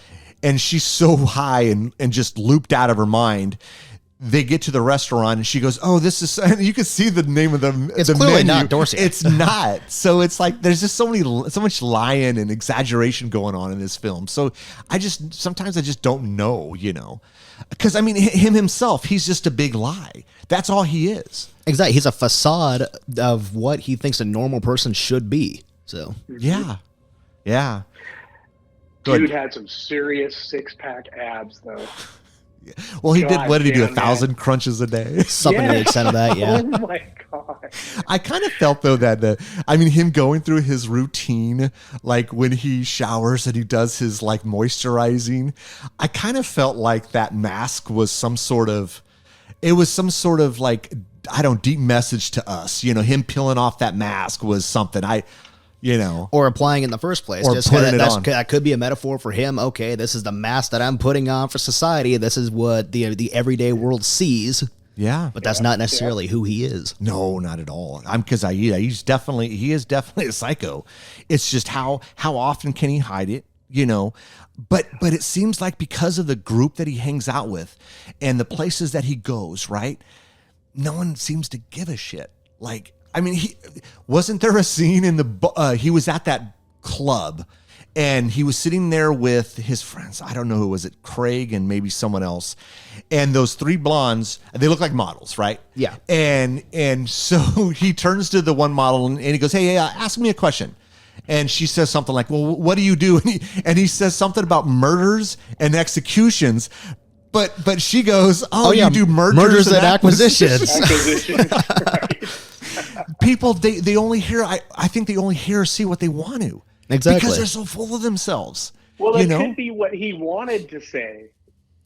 And she's so high and just looped out of her mind. They get to the restaurant and she goes, "Oh, this is," and you can see the name of It's the clearly menu. not Dorset. It's not. So it's like there's just so much lying and exaggeration going on in this film. So sometimes I just don't know, you know, because I mean, him himself, he's just a big lie. That's all he is. Exactly. He's a facade of what he thinks a normal person should be. So Yeah. Dude had some serious six-pack abs, though. Well, he did. What did he do? damn, 1,000 crunches a day. something to the extent of that, yeah. Oh my god. I kind of felt though that him going through his routine, like when he showers and he does his like moisturizing, I kind of felt like that mask was some sort of like, I don't, deep message to us. You know, him peeling off that mask was something or applying in the first place. Or Just putting it on. That could be a metaphor for him. Okay, this is the mask that I'm putting on for society. This is what the everyday world sees. Yeah. But that's not necessarily who he is. No, not at all. He is definitely a psycho. It's just how often can he hide it, you know? But it seems like because of the group that he hangs out with and the places that he goes, right? no one seems to give a shit. Like, I mean, wasn't there a scene in he was at that club and he was sitting there with his friends. I don't know who was it, Craig and maybe someone else. And those three blondes, they look like models, right? Yeah. And so he turns to the one model and he goes, hey, ask me a question. And she says something like, well, what do you do? And he says something about murders and executions. But she goes, you do murders and acquisitions. Right. People, they only hear, I think they only hear or see what they want to. Exactly. Because they're so full of themselves. Well, it could be what he wanted to say,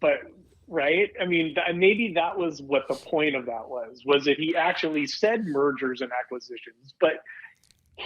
but right? I mean, maybe that was what the point of that was that he actually said mergers and acquisitions, but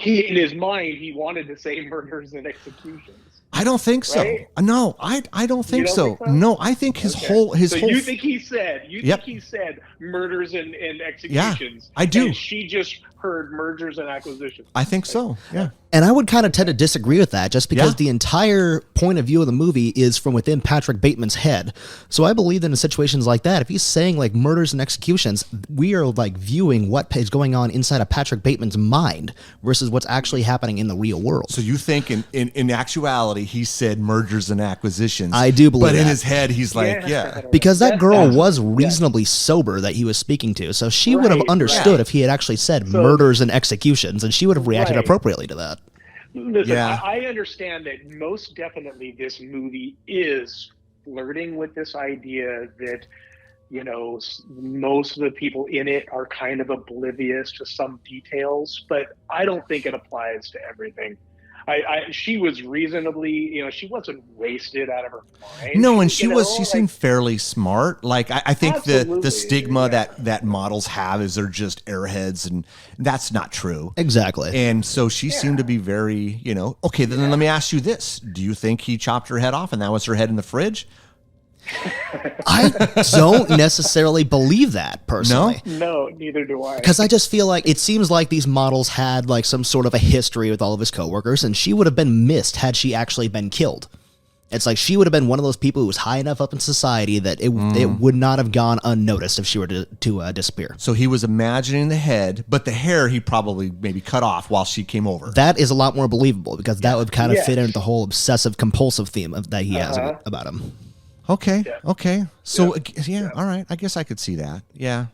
in his mind, he wanted to say murders and executions. I don't think so. Right? No, I don't think so. No, I think his whole you think he said murders and executions? Yeah, I do. And she just heard mergers and acquisitions. I think so. Yeah. And I would kind of tend to disagree with that just because the entire point of view of the movie is from within Patrick Bateman's head. So I believe that in situations like that, if he's saying like murders and executions, we are like viewing what is going on inside of Patrick Bateman's mind versus what's actually happening in the real world. So you think in actuality, he said mergers and acquisitions. I do believe But in that. his head, he's like, Because that girl was reasonably sober that he was speaking to. So she would have understood if he had actually said murders and executions, and she would have reacted appropriately to that. Listen, I understand that most definitely this movie is flirting with this idea that, you know, most of the people in it are kind of oblivious to some details, but I don't think it applies to everything. She was reasonably, you know, she wasn't wasted out of her mind. No, and she seemed fairly smart. Like I think the stigma that models have is they're just airheads, and that's not true. Exactly. And so she seemed to be very, you know, okay, then let me ask you this. Do you think he chopped her head off and that was her head in the fridge? I don't necessarily believe that personally. No, neither do I. Because I just feel like it seems like these models had like some sort of a history with all of his coworkers, and she would have been missed had she actually been killed. It's like she would have been one of those people who was high enough up in society that it would not have gone unnoticed if she were to disappear. So he was imagining the head, but the hair he probably maybe cut off while she came over. That is a lot more believable because that would kind of fit into the whole obsessive compulsive theme that he has about him. Okay. Okay. So all right. I guess I could see that. Yeah.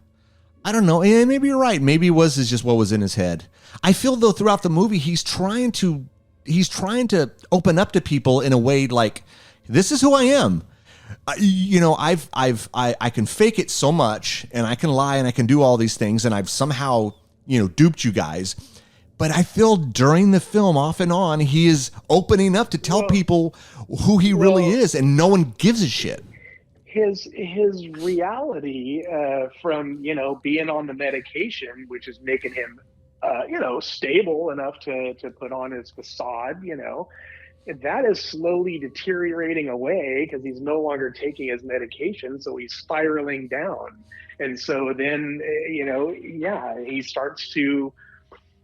I don't know. Yeah, maybe you're right. Maybe it was just what was in his head. I feel though throughout the movie he's trying to open up to people in a way like, this is who I am. You know, I can fake it so much, and I can lie, and I can do all these things, and I've somehow, you know, duped you guys. But I feel during the film, off and on, he is opening up to tell people who he really is, and no one gives a shit. His reality from, you know, being on the medication, which is making him, you know, stable enough to put on his facade, you know, that is slowly deteriorating away because he's no longer taking his medication, so he's spiraling down. And so then, you know, he starts to...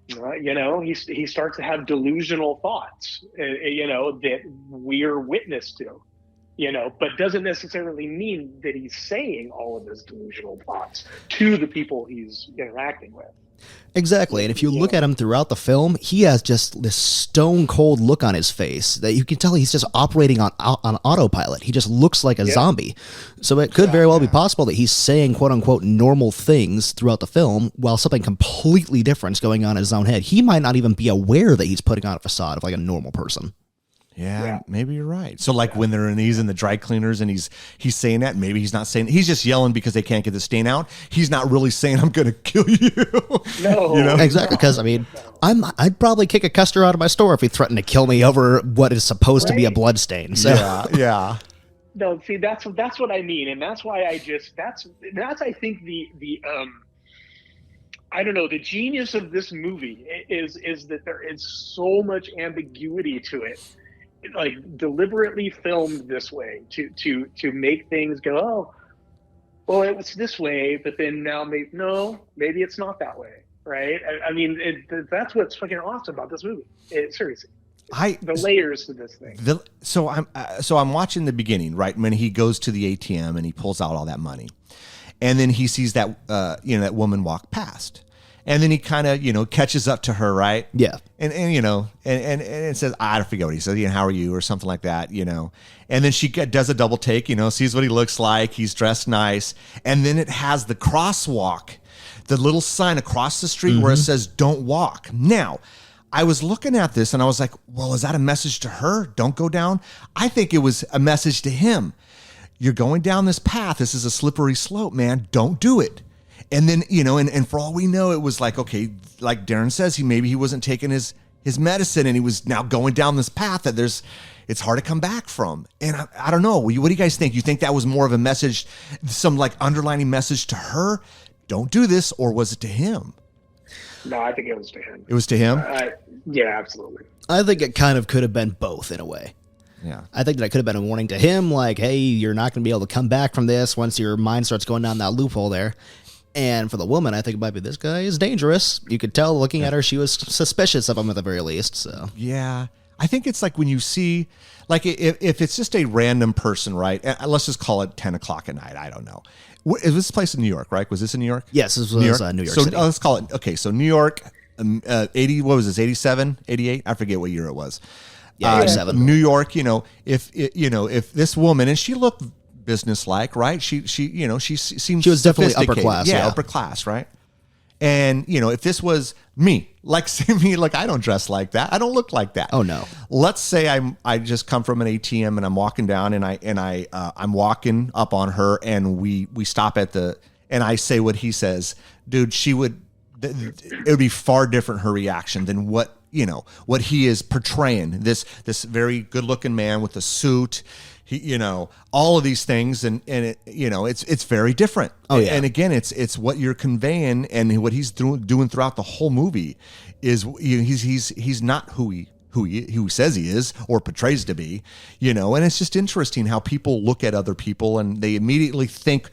you know, he starts to have delusional thoughts, you know, that we're witness to, you know, but doesn't necessarily mean that he's saying all of his delusional thoughts to the people he's interacting with. Exactly. And if you look at him throughout the film, he has just this stone cold look on his face that you can tell he's just operating on autopilot. He just looks like a zombie. So it could very well be possible that he's saying quote unquote normal things throughout the film while something completely different is going on in his own head. He might not even be aware that he's putting on a facade of like a normal person. Yeah, maybe you're right. So like when he's in the dry cleaners and he's saying that, maybe he's not saying, he's just yelling because they can't get the stain out. He's not really saying, I'm going to kill you. No. You know? Exactly. Because I mean, I'd probably kick a customer out of my store if he threatened to kill me over what is supposed to be a blood stain. So yeah. No, see, that's what I mean. And that's why that's I think the I don't know, the genius of this movie is that there is so much ambiguity to it. Like deliberately filmed this way to make things go, oh, well, it was this way, but then now maybe it's not that way, right? I mean, that's what's fucking awesome about this movie. Seriously, the layers to this thing. So I'm watching the beginning, right, when he goes to the ATM and he pulls out all that money. and then he sees that that woman walk past. And then he kind of, catches up to her, right? Yeah. And it says, I don't forget what he says, how are you, or something like that, And then she does a double take, sees what he looks like. He's dressed nice. And then it has the crosswalk, the little sign across the street where it says, don't walk. Now, I was looking at this and I was like, well, is that a message to her? Don't go down. I think it was a message to him. You're going down this path. This is a slippery slope, man. Don't do it. And then, and for all we know, it was like, okay, like Darren says, maybe he wasn't taking his medicine and he was now going down this path that it's hard to come back from. And I don't know. What do you guys think? You think that was more of a message, some like underlining message to her? Don't do this, or was it to him? No, I think it was to him. It was to him? Yeah, absolutely. I think it kind of could have been both in a way. Yeah. I think that could have been a warning to him, like, hey, you're not going to be able to come back from this once your mind starts going down that loophole there. And for the woman, I think it might be, this guy is dangerous. You could tell looking at her, she was suspicious of him at the very least. So yeah, I think it's like when you see, like if it's just a random person, right? Let's just call it 10 o'clock at night. I don't know. Is this place in New York, right? Was this in New York? Yes, this was New York, New York so, City. Let's call it, okay, so New York, 80, what was this, 87, 88? I forget what year it was. Yeah, 87. New York, if this woman, and she looked businesslike, right? She seemed she was definitely upper class, yeah, upper class, right? And if this was me, like I don't dress like that, I don't look like that. Oh no. Let's say I just come from an ATM and I'm walking down and I'm walking up on her and we stop at and I say what he says, dude, it would be far different, her reaction, than what he is portraying. This very good looking man with a suit. He, all of these things, and it, it's very different. Oh yeah. And again, it's what you're conveying, and what he's doing throughout the whole movie is he's not who he says he is or portrays to be, And it's just interesting how people look at other people and they immediately think,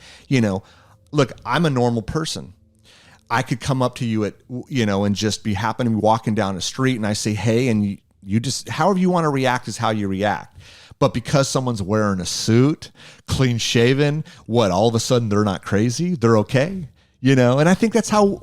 look, I'm a normal person. I could come up to you and just be happen to be walking down the street, and I say, hey, and you just, however you want to react is how you react. But because someone's wearing a suit, clean shaven, all of a sudden they're not crazy, they're okay, And I think that's how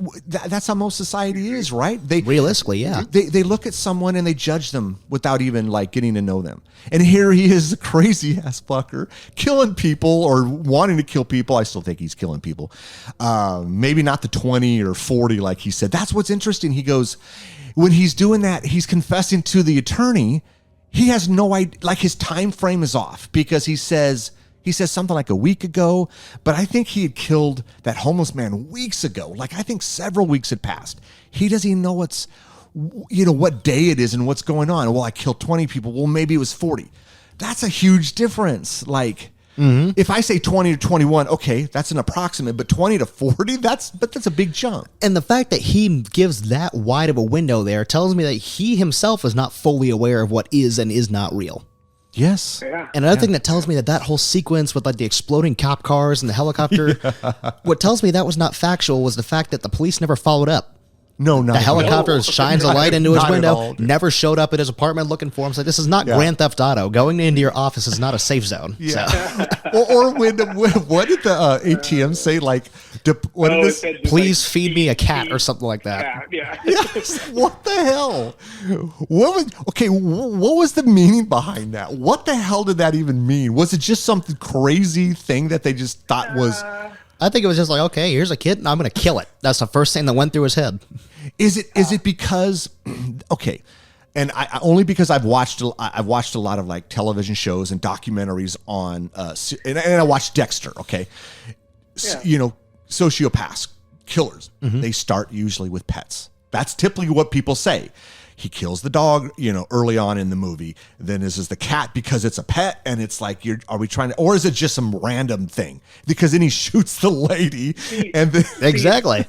most society is, right? Realistically, yeah. They look at someone and they judge them without even like getting to know them. And here he is, a crazy ass fucker, killing people or wanting to kill people. I still think he's killing people. Maybe not the 20 or 40 like he said. That's what's interesting. He goes, when he's doing that, he's confessing to the attorney. He has no idea, like his time frame is off, because he says something like a week ago, but I think he had killed that homeless man weeks ago. Like I think several weeks had passed. He doesn't even know what day it is and what's going on. Well, I killed 20 people. Well, maybe it was 40. That's a huge difference. Like if I say 20 to 21, okay, that's an approximate, but 20 to 40, that's a big jump. And the fact that he gives that wide of a window there tells me that he himself is not fully aware of what is and is not real. Yes. Yeah. And another thing that tells me that whole sequence with like the exploding cop cars and the helicopter, what tells me that was not factual was the fact that the police never followed up. No, not the helicopter shines a light into his not window. at all. Never showed up at his apartment looking for him. It's like, this is not Grand Theft Auto. Going into your office is not a safe zone. Yeah. So. or what did the ATM say? Like, please feed me a cat or something like that. Yeah. Yes. What the hell? What was the meaning behind that? What the hell did that even mean? Was it just something crazy thing that they just thought was? I think it was just like, okay, here's a kid and I'm going to kill it. That's the first thing that went through his head. Is it because, okay, and I only because I've watched a lot of like television shows and documentaries on, and I watched Dexter. Okay, sociopaths, killers. They start usually with pets. That's typically what people say. He kills the dog, early on in the movie. Then this is the cat because it's a pet, and it's like, are we trying to, or is it just some random thing? Because then he shoots the lady, and then, exactly.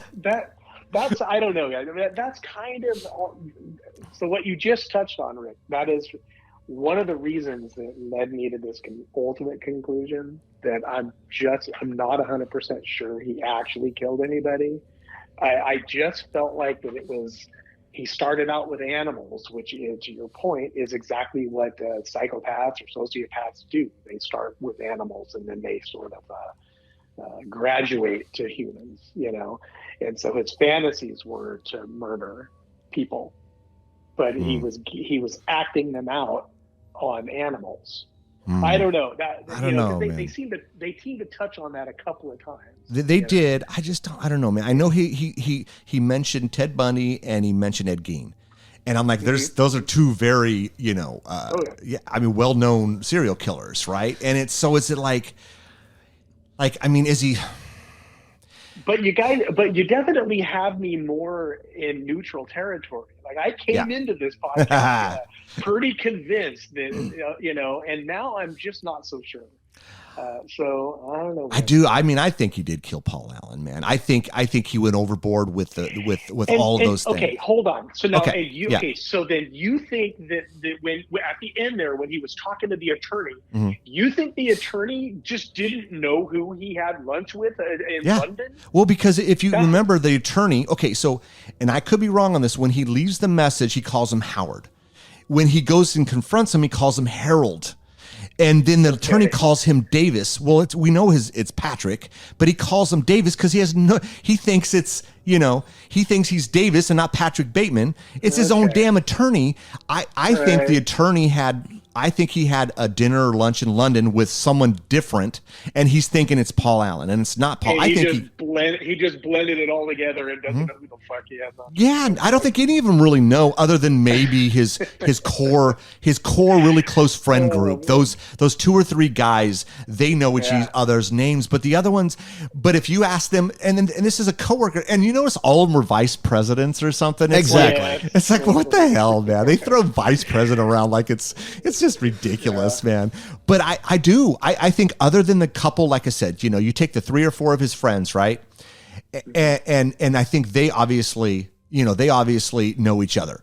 That's I don't know. That's kind of so what you just touched on, Rick. That is one of the reasons that led me to this ultimate conclusion that I'm not 100% sure he actually killed anybody. I just felt like that it was. He started out with animals, which, to your point, is exactly what psychopaths or sociopaths do. They start with animals, and then they sort of graduate to humans, and so his fantasies were to murder people, but he was acting them out on animals. I don't know that. I don't know, they man. seem to touch on that a couple of times. They did. I just don't. I don't know, man. I know he mentioned Ted Bundy and he mentioned Ed Gein, and I'm like, those are two very well-known serial killers, right? And is it like I mean, is he? But you definitely have me more in neutral territory. Like I came into this podcast pretty convinced that, and now I'm just not so sure. So I don't know. I do. I mean, I think he did kill Paul Allen, man. I think he went overboard with all of those things. Okay, hold on. So now, Okay. So then you think that when at the end there, when he was talking to the attorney, you think the attorney just didn't know who he had lunch with in London? Well, because if you remember the attorney, and I could be wrong on this, when he leaves the message, he calls him Howard. When he goes and confronts him, he calls him Harold. And then the attorney calls him Davis. Well, we know it's Patrick, but he calls him Davis because he thinks he's Davis and not Patrick Bateman. It's his own damn attorney. I think the attorney he had a dinner or lunch in London with someone different, and he's thinking it's Paul Allen, and it's not Paul. He just blended it all together and doesn't know who the fuck he is. Yeah, I don't think any of them really know, other than maybe his core really close friend group. Those 2 or 3 guys, they know each other's names, but the other ones. But if you ask them, and this is a coworker, and you notice all of them were vice presidents or something. It's Exactly. It's like, what the hell, man? They throw vice president around like it's just ridiculous, man. But I think other than the couple, like I said, you take the 3 or 4 of his friends, right? And I think they obviously know each other.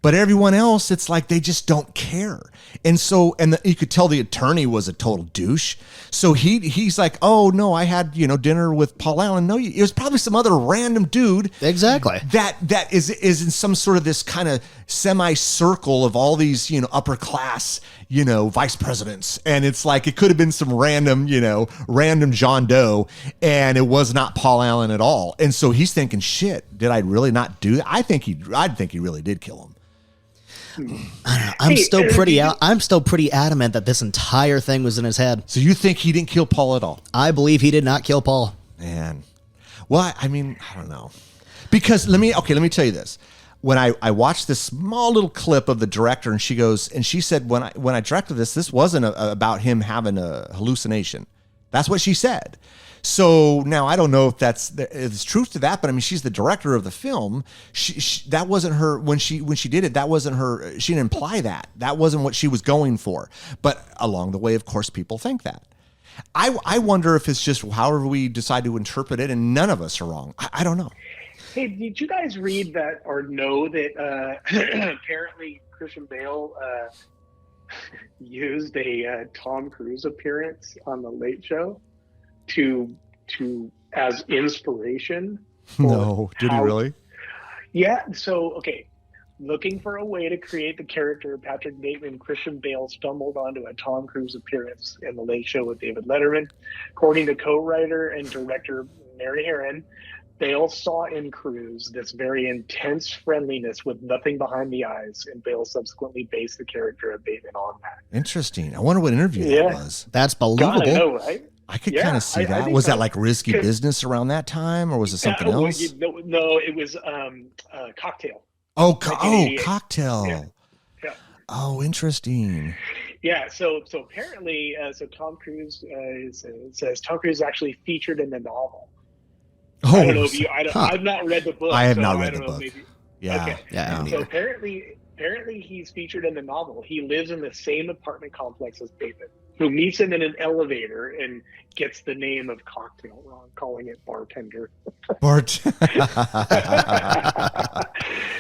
But everyone else, it's like they just don't care. And so, you could tell the attorney was a total douche. So he's like, oh no, I had dinner with Paul Allen. No, it was probably some other random dude. Exactly. That is in some sort of this kind of semicircle of all these upper class vice presidents, and it's like it could have been some random John Doe, and it was not Paul Allen at all. And so he's thinking, shit, did I really not do that? I think he really did kill him. I'm still pretty adamant that this entire thing was in his head. So you think he didn't kill Paul at all? I believe he did not kill Paul. Man. Well, I mean, I don't know. Because let me tell you this. When I watched this small little clip of the director, and she said, when I directed this wasn't about him having a hallucination. That's what she said. So now I don't know if there's truth to that, but I mean, she's the director of the film. That wasn't her when she did it. That wasn't her. She didn't imply that. That wasn't what she was going for. But along the way, of course, people think that. I wonder if it's just however we decide to interpret it, and none of us are wrong. I don't know. Hey, did you guys read that or know that apparently Christian Bale used a Tom Cruise appearance on the Late Show to as inspiration? No, did he really? Yeah. So looking for a way to create the character of Patrick Bateman, Christian Bale stumbled onto a Tom Cruise appearance in the Late Show with David Letterman. According to co-writer and director Mary Herron, Bale saw in Cruise this very intense friendliness with nothing behind the eyes, and Bale subsequently based the character of Bateman on that. Interesting. I wonder what interview that was. That's believable. God, I know, right? I could kind of see that. Was that like Risky Business around that time, or was it something else? No, it was Cocktail. Oh, Cocktail. Yeah. Oh, interesting. Yeah, so apparently, Tom Cruise says Tom Cruise is actually featured in the novel. Oh, I don't know if you. I've not read the book. I have not read the book. Maybe. Yeah. Okay. Yeah. So apparently he's featured in the novel. He lives in the same apartment complex as Bateman, who meets him in an elevator and gets the name of Cocktail wrong, calling it Bartender.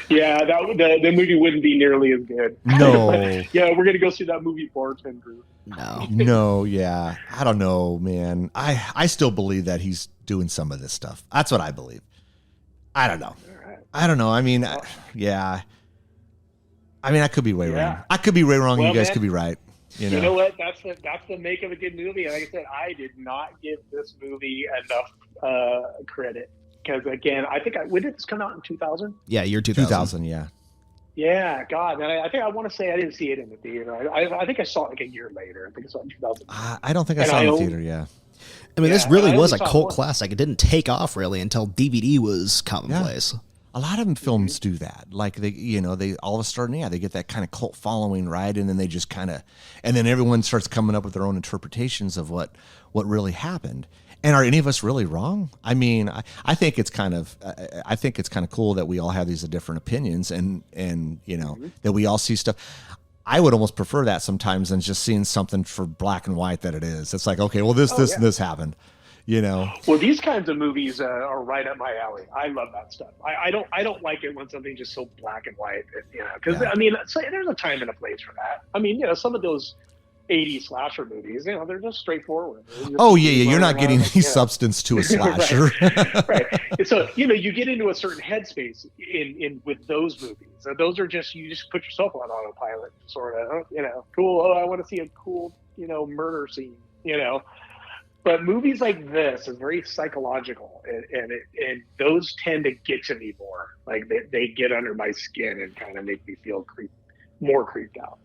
Yeah, the movie wouldn't be nearly as good. No. Yeah, we're gonna go see that movie Bartender. No, yeah. I don't know, man. I still believe that he's doing some of this stuff. That's what I believe. I don't know. I don't know. I mean, yeah. I mean, I could be way wrong. I could be way wrong. Well, you guys man, could be right. You know what? That's the make of a good movie. Like I said, I did not give this movie enough credit because, again, I think when did this come out in 2000? Yeah, year 2000. 2000, yeah. Yeah, God, man, I think I want to say I didn't see it in the theater. I think I saw it like a year later. I think I saw it in 2000. I don't think I saw it in the theater. Yeah. I mean, this Yeah, really I was a only saw cult one. classic. It didn't take off really until DVD was commonplace. A lot of them films do that. Like they all of a sudden, they get that kind of cult following, right? And then they just kind of, and then everyone starts coming up with their own interpretations of what really happened. And are any of us really wrong? I mean, I think it's kind of, cool that we all have these different opinions, and that we all see stuff. I would almost prefer that sometimes than just seeing something for black and white that it is. It's like, okay, well, this happened. Well, these kinds of movies are right up my alley. I love that stuff. I don't like it when something's just so black and white, because I mean, there's a time and a place for that. I mean, some of those 80s slasher movies, they're just straightforward. Oh yeah, you're not getting any substance to a slasher. Right. And so you get into a certain headspace in with those movies. So those are you just put yourself on autopilot, sort of. Cool. Oh, I want to see a cool murder scene. But movies like this are very psychological, and those tend to get to me more. Like they get under my skin and kind of make me feel more creeped out.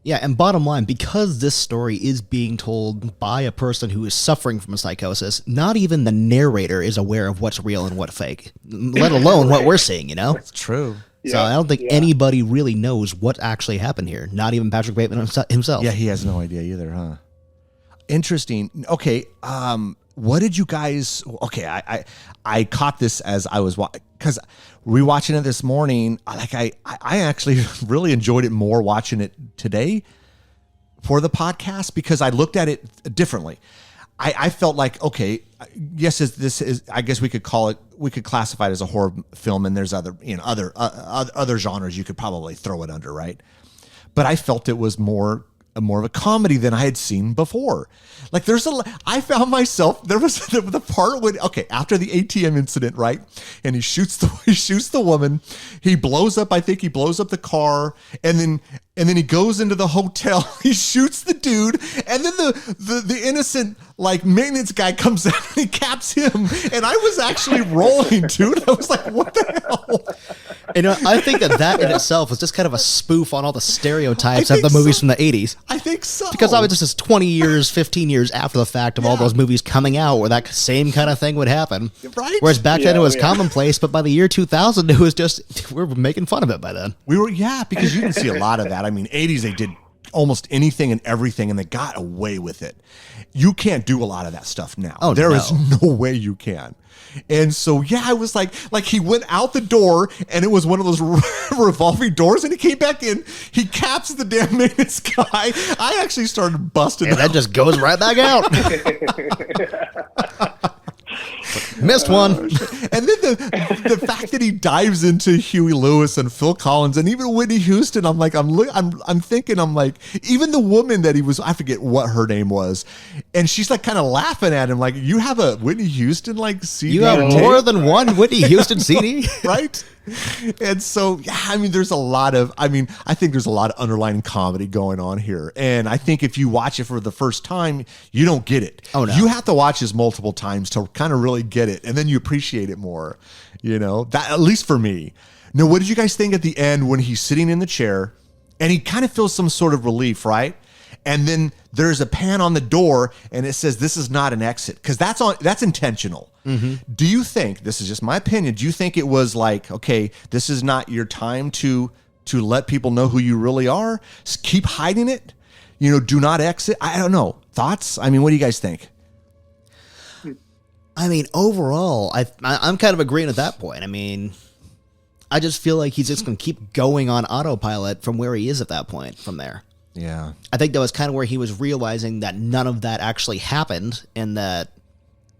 Yeah, and bottom line, because this story is being told by a person who is suffering from a psychosis, not even the narrator is aware of what's real and what's fake, let alone what we're seeing, It's true. So I don't think anybody really knows what actually happened here, not even Patrick Bateman himself. Yeah, he has no idea either, huh? Interesting. Okay, what did you guys... Okay, I caught this as I was... Because rewatching it this morning, I actually really enjoyed it more watching it today for the podcast, because I looked at it differently. I felt like, okay, yes, this is... I guess we could classify it as a horror film, and there's other genres you could probably throw it under, right? But I felt it was more of a comedy than I had seen before. Like I found myself, there was the part when, after the ATM incident, right? And he shoots the woman, he blows up the car, and then he goes into the hotel, he shoots the dude, and then the innocent maintenance guy comes out and he caps him, and I was actually rolling, dude. I was like, what the hell? I think that in itself is just kind of a spoof on all the stereotypes of the movies from the 80s. I think so. Because obviously this is 20 years, 15 years after the fact of all those movies coming out where that same kind of thing would happen. Right. Whereas back then it was commonplace, but by the year 2000, it was just, we were making fun of it by then. Because you didn't see a lot of that. I mean, 80s, they did almost anything and everything, and they got away with it. You can't do a lot of that stuff now. Oh, there is no way you can. And so, I was like he went out the door, and it was one of those revolving doors, and he came back in. He caps the damn maintenance guy. I actually started busting. And that just goes right back out. Missed one. And then the fact that he dives into Huey Lewis and Phil Collins and even Whitney Houston, I'm thinking, even the woman that he was, I forget what her name was, and she's kind of laughing at him, you have a Whitney Houston CD. You have more than one Whitney Houston CD, right? And so, I think there's a lot of underlying comedy going on here. And I think if you watch it for the first time, you don't get it. Oh, no. You have to watch this multiple times to kind of really get it. And then you appreciate it more, that, at least for me. Now, what did you guys think at the end when he's sitting in the chair and he kind of feels some sort of relief, right? And then there's a pan on the door and it says, "This is not an exit," because that's intentional. Mm-hmm. Do you think, this is just my opinion, do you think it was okay, this is not your time to let people know who you really are? Keep hiding it? Do not exit? I don't know. Thoughts? I mean, what do you guys think? I mean, overall, I'm kind of agreeing at that point. I mean, I just feel like he's just going to keep going on autopilot from where he is at that point from there. Yeah. I think that was kind of where he was realizing that none of that actually happened, and that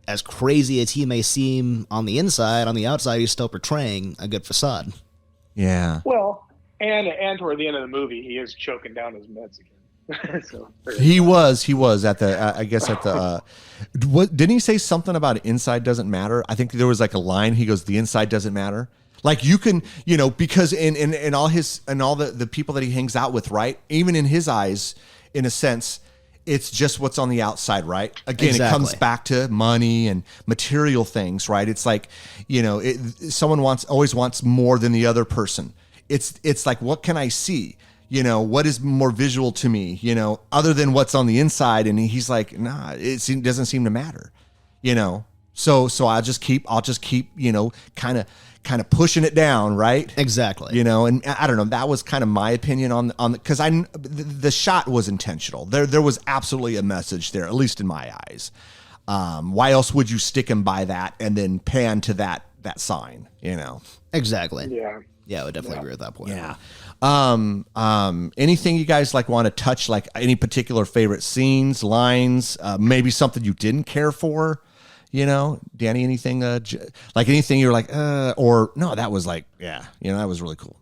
as crazy as he may seem on the inside, on the outside, he's still portraying a good facade. Yeah. Well, and toward the end of the movie, he is choking down his meds again. So he was at the what didn't he say something about inside doesn't matter? I think there was a line, he goes, "The inside doesn't matter." You can, because in all the people that he hangs out with, right? Even in his eyes, in a sense, it's just what's on the outside, right? Again, Exactly. It comes back to money and material things, right? It's like, someone always wants more than the other person. It's like, what can I see? What is more visual to me, other than what's on the inside? And he's like, nah, doesn't seem to matter, So I'll just keep, kind of pushing it down, right? Exactly. And I don't know. That was kind of my opinion on because the shot was intentional. There was absolutely a message there, at least in my eyes. Why else would you stick him by that and then pan to that sign? Exactly. Yeah. I would definitely agree with that point. Yeah. Anything you guys want to touch, like any particular favorite scenes, lines, maybe something you didn't care for? Danny, anything anything you're like, or no, that was like, yeah, that was really cool.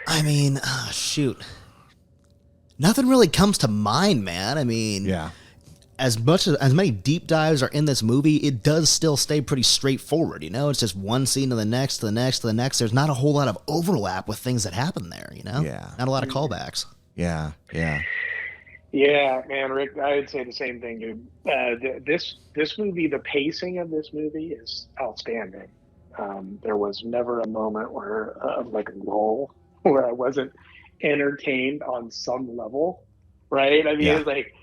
I mean, shoot. Nothing really comes to mind, man. I mean, Yeah. as many deep dives are in this movie, it does still stay pretty straightforward. It's just one scene to the next, to the next, to the next. There's not a whole lot of overlap with things that happen there. Yeah. Not a lot of callbacks. Yeah. Yeah. Yeah, man, Rick, I would say the same thing, dude. This movie, the pacing of this movie is outstanding. There was never a moment where, like a lull, where I wasn't entertained on some level, right? I mean, Yeah. It's like,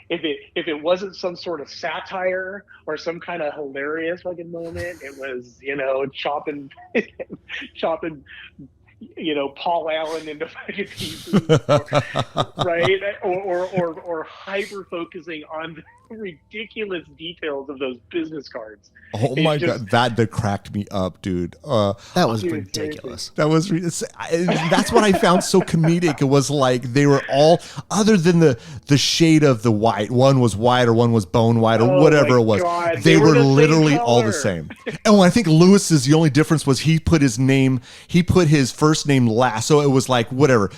if it wasn't some sort of satire or some kind of hilarious fucking moment, it was, chopping Paul Allen into fucking pieces, right? Or hyper focusing on the ridiculous details of those business cards. Oh my God, that cracked me up, dude. That was Dude, ridiculous. That was that's what I found so comedic. It was like they were all, other than the shade of the white. One was white or one was bone white or whatever my it was. God, They were the same literally all the color. same. And I think Lewis's, the only difference was he put his first name last. So it was like, whatever.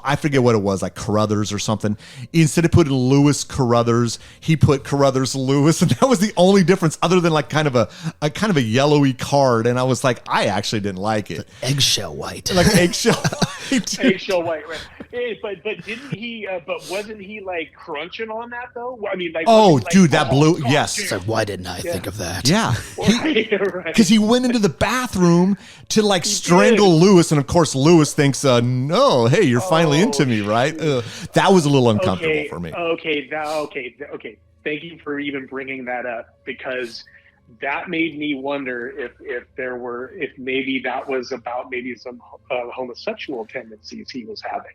I forget what it was, like Carruthers or something. Instead of putting Lewis Carruthers, he put Carruthers Lewis, and that was the only difference, other than like kind of a yellowy card. And I was like, I actually didn't like it. Eggshell white. Like eggshell white. Eggshell white, right? Hey, but didn't he? But wasn't he like crunching on that though? I mean, like, Oh, wasn't he, dude, that blew. God Yes. damn. It's like, why didn't I think of that? Yeah. Right. Because he went into the bathroom to like strangle Lewis, and of course Lewis thinks, no, hey, you're finally into me, right? That was a little uncomfortable for me. Okay. Thank you for even bringing that up, because that made me wonder if maybe that was about maybe some homosexual tendencies he was having.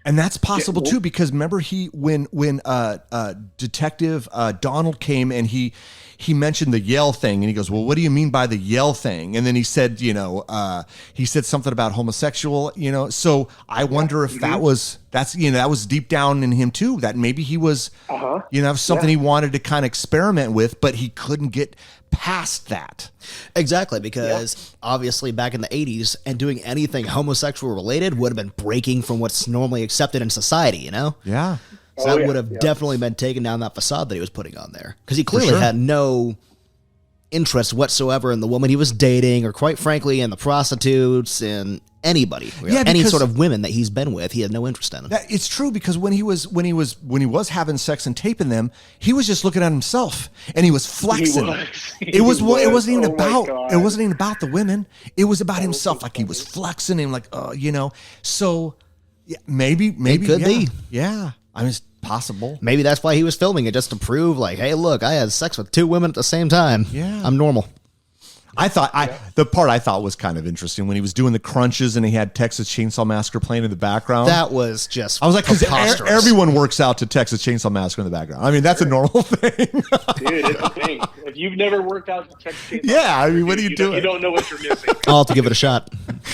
And that's possible too, because remember when Detective Donald came and he mentioned the Yale thing, and he goes, well, what do you mean by the Yale thing? And then he said, he said something about homosexual, so I wonder if that was deep down in him too, that maybe he was, something he wanted to kind of experiment with, but he couldn't get past that. Exactly, because obviously back in the 80s, and doing anything homosexual related would have been breaking from what's normally accepted in society, Yeah. So that would have definitely been taking down that facade that he was putting on there. Because he clearly sure. had no interest whatsoever in the woman he was dating, or quite frankly, in the prostitutes, and anybody. Any because- sort of women that he's been with, he had no interest in. It's true, because when he was having sex and taping them, he was just looking at himself and he was flexing. It wasn't even about the women. It was about himself. Like he was flexing and like, So yeah, maybe It could be. Yeah, I mean, it's possible. Maybe that's why he was filming it, just to prove, like, hey, look, I had sex with 2 women at the same time. Yeah. I'm normal. I thought the part I thought was kind of interesting when he was doing the crunches and he had Texas Chainsaw Massacre playing in the background. That was just I was like, because preposterous. everyone works out to Texas Chainsaw Massacre in the background. I mean, that's a normal thing. Dude, it's a thing. If you've never worked out to check the Yeah, I mean, what are you doing? You don't know what you're missing. I'll have to give it a shot.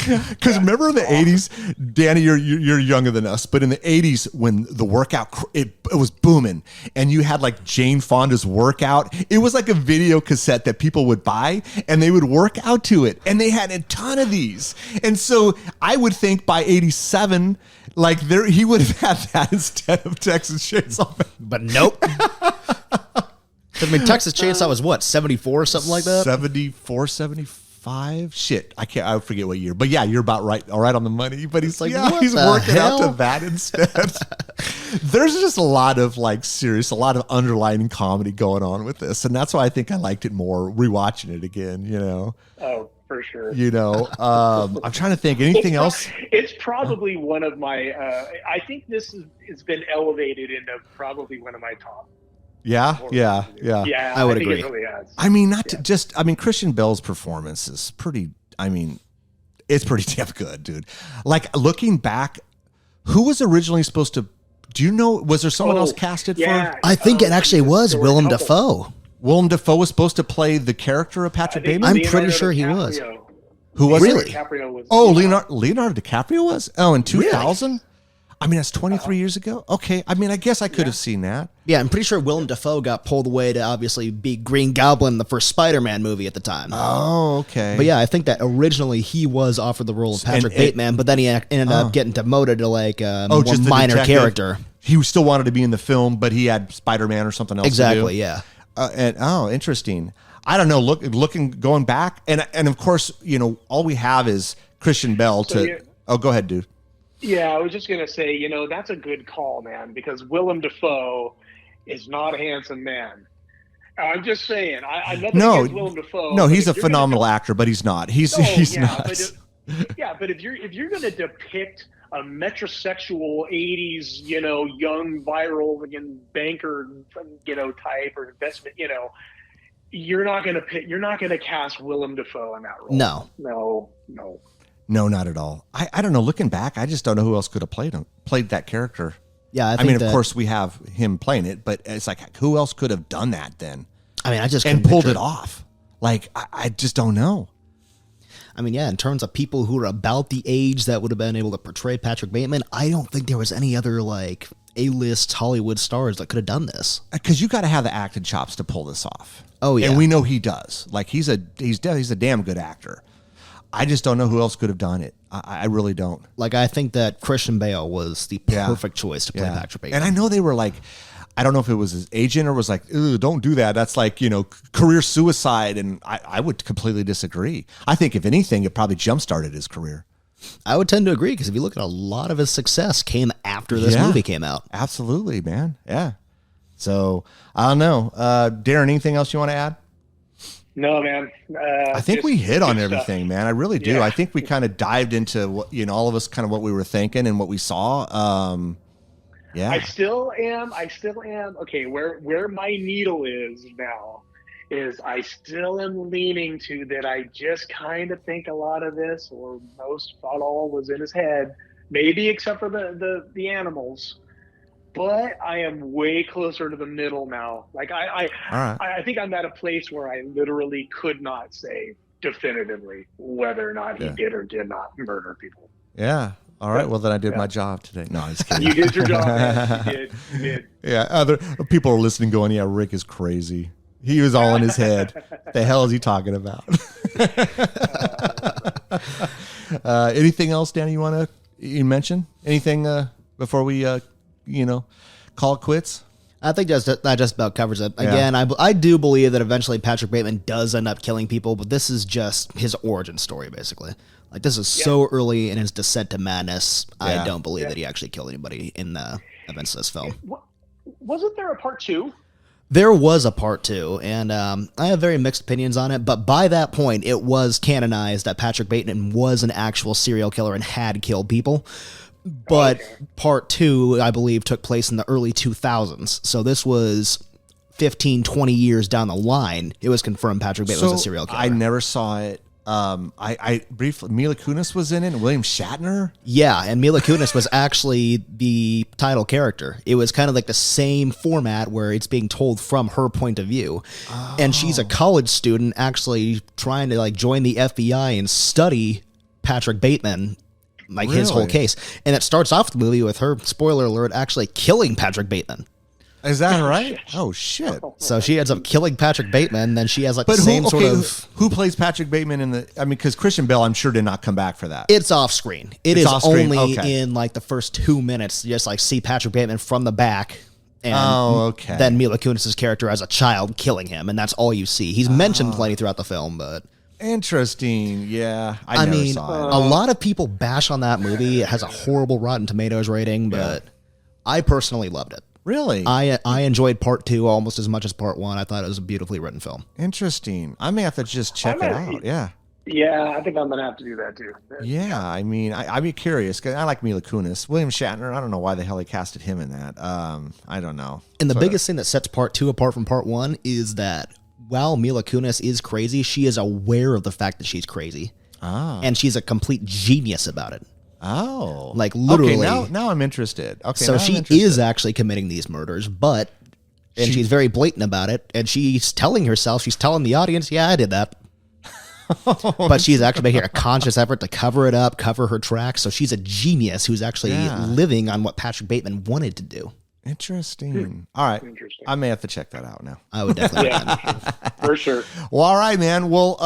Because remember in the 80s, Danny, you're younger than us, but in the 80s when the workout, it was booming, and you had like Jane Fonda's workout. It was like a video cassette that people would buy, and they would work out to it, and they had a ton of these. And so I would think by 87, like he would have had that instead of Texas Chainsaw. But nope. I mean, Texas Chainsaw was what, 74 or something like that? 74, 75. 95. Shit, I forget what year. But yeah, you're about right. All right on the money. But he's like, what he's the working out hell? to that instead. There's just a lot of a lot of underlying comedy going on with this, and that's why I think I liked it more rewatching it again. Oh, for sure. I'm trying to think anything else. It's probably one of my. I think it's been elevated into probably one of my top. Yeah. Yeah, I would think agree. It really has. I mean, Christian Bale's performance is pretty. I mean, it's pretty damn good, dude. Like looking back, who was originally supposed to? Do you know? Was there someone else casted for? I think it actually was there were a Willem couple. Dafoe. Willem Dafoe was supposed to play the character of Patrick I think Bateman. I'm pretty Leonardo sure he was. DiCaprio. Who was Really? it? DiCaprio was. Oh, Leonardo DiCaprio was. Oh, in 2000. I mean, that's 23 years ago. Okay. I mean, I guess I could have seen that. Yeah, I'm pretty sure Willem Dafoe got pulled away to obviously be Green Goblin in the first Spider-Man movie at the time. Oh, okay. But yeah, I think that originally he was offered the role of Patrick Bateman, but then he ended up getting demoted to like a more just the minor detective. character. He still wanted to be in the film, but he had Spider-Man or something else. Exactly, to do. yeah. Interesting. I don't know. Going back, and of course, all we have is Christian Bale to. Oh, go ahead, dude. Yeah, I was just gonna say, that's a good call, man, because Willem Dafoe is not a handsome man. I'm just saying. I'm nothing against Willem Dafoe. No, but he's a if you're gonna phenomenal actor, but he's not. He's not. But if you're gonna depict a metrosexual '80s, young viral banker, type or investment, you're not gonna cast Willem Dafoe in that role. No. No, not at all. I don't know. Looking back, I just don't know who else could have played that character. Yeah, I mean, of course, we have him playing it, but it's like, who else could have done that then? I mean, I just and couldn't pulled picture it off. Like, I just don't know. I mean, yeah, in terms of people who are about the age that would have been able to portray Patrick Bateman, I don't think there was any other like A-list Hollywood stars that could have done this. Because you got to have the acting chops to pull this off. Oh yeah, and we know he does. Like, he's a damn good actor. I just don't know who else could have done it. I really don't. Like, I think that Christian Bale was the perfect choice to play Patrick Bateman. And I know they were like, I don't know if it was his agent or was like, don't do that. That's like, career suicide. And I would completely disagree. I think if anything, it probably jump-started his career. I would tend to agree because if you look at a lot of his success came after this movie came out. Absolutely, man. Yeah. So, I don't know. Darren, anything else you want to add? No, man. I think we hit on everything, stuff. man. I really do. Yeah. I think we kind of dived into what, all of us kind of what we were thinking and what we saw. Yeah. I still am. Okay, where my needle is now is I still am leaning to that. I just kind of think a lot of this, or most, if not all, was in his head. Maybe except for the animals. But I am way closer to the middle now. Like I think I'm at a place where I literally could not say definitively whether or not he did or did not murder people. Yeah. All right. Well, then I did my job today. No, I'm just kidding. You did your job, man. You did. Yeah. Other people are listening going, yeah, Rick is crazy. He was all in his head. The hell is he talking about? Anything else, Danny, you mention? Anything before we call it quits? I think that just about covers it. Again, I do believe that eventually Patrick Bateman does end up killing people, but this is just his origin story, basically. Like, this is so early in his descent to madness. I don't believe that he actually killed anybody in the events of this film. Wasn't there a part 2? There was a part 2, and I have very mixed opinions on it, but by that point, it was canonized that Patrick Bateman was an actual serial killer and had killed people. But part 2, I believe, took place in the early 2000s. So this was 15, 20 years down the line. It was confirmed Patrick Bateman was a serial killer. I never saw it. I briefly, Mila Kunis was in it, and William Shatner. Yeah, and Mila Kunis was actually the title character. It was kind of like the same format where it's being told from her point of view. Oh. And she's a college student actually trying to like join the FBI and study Patrick Bateman, like his whole case. And it starts off the movie with her, spoiler alert, actually killing Patrick Bateman. Is that right? Oh, shit. So she ends up killing Patrick Bateman, then she has like the same sort of... Who plays Patrick Bateman in the... I mean, because Christian Bale, I'm sure, did not come back for that. It's off screen. It's only in like the first 2 minutes. You just like see Patrick Bateman from the back. And then Mila Kunis' character as a child killing him, and that's all you see. He's mentioned plenty throughout the film, but... Interesting. Yeah, I never mean, saw it. a lot of people bash on that movie. It has a horrible Rotten Tomatoes rating, but I personally loved it. Really? I enjoyed part 2 almost as much as part 1. I thought it was a beautifully written film. Interesting. I may have to just check it out. Yeah. Yeah, I think I'm gonna have to do that too. Yeah, I mean, I'd be curious because I like Mila Kunis. William Shatner, I don't know why the hell he casted him in that. I don't know. And the biggest thing that sets part 2 apart from part 1 is that while Mila Kunis is crazy, she is aware of the fact that she's crazy. Ah. And she's a complete genius about it. Oh. Like, literally. Okay, now I'm interested. Okay, so now she I'm interested. is actually committing these murders, but she's very blatant about it, and she's telling the audience, yeah, I did that. But she's actually making a conscious effort to cover it up, cover her tracks. So she's a genius who's actually living on what Patrick Bateman wanted to do. Interesting. All right. Interesting. I may have to check that out now. I would definitely. For sure. Well, all right, man. Well,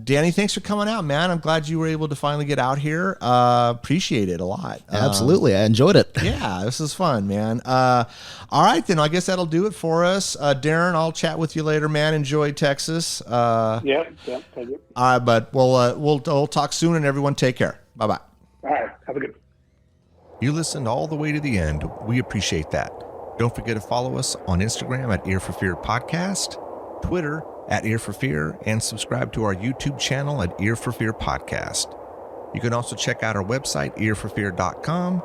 Danny, thanks for coming out, man. I'm glad you were able to finally get out here. Appreciate it a lot. Absolutely. I enjoyed it. Yeah, this is fun, man. All right, then I guess that'll do it for us. Darren, I'll chat with you later, man. Enjoy Texas. Yep. Thank you. All right, but we'll talk soon, and everyone take care. Bye-bye. All right. Have a good. You listened all the way to the end. We appreciate that. Don't forget to follow us on Instagram at Ear for Fear Podcast, Twitter at Ear for Fear, and subscribe to our YouTube channel at Ear for Fear Podcast. You can also check out our website, earforfear.com.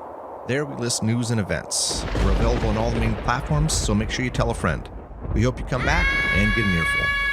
There we list news and events. We're available on all the main platforms, so make sure you tell a friend. We hope you come back and get an earful.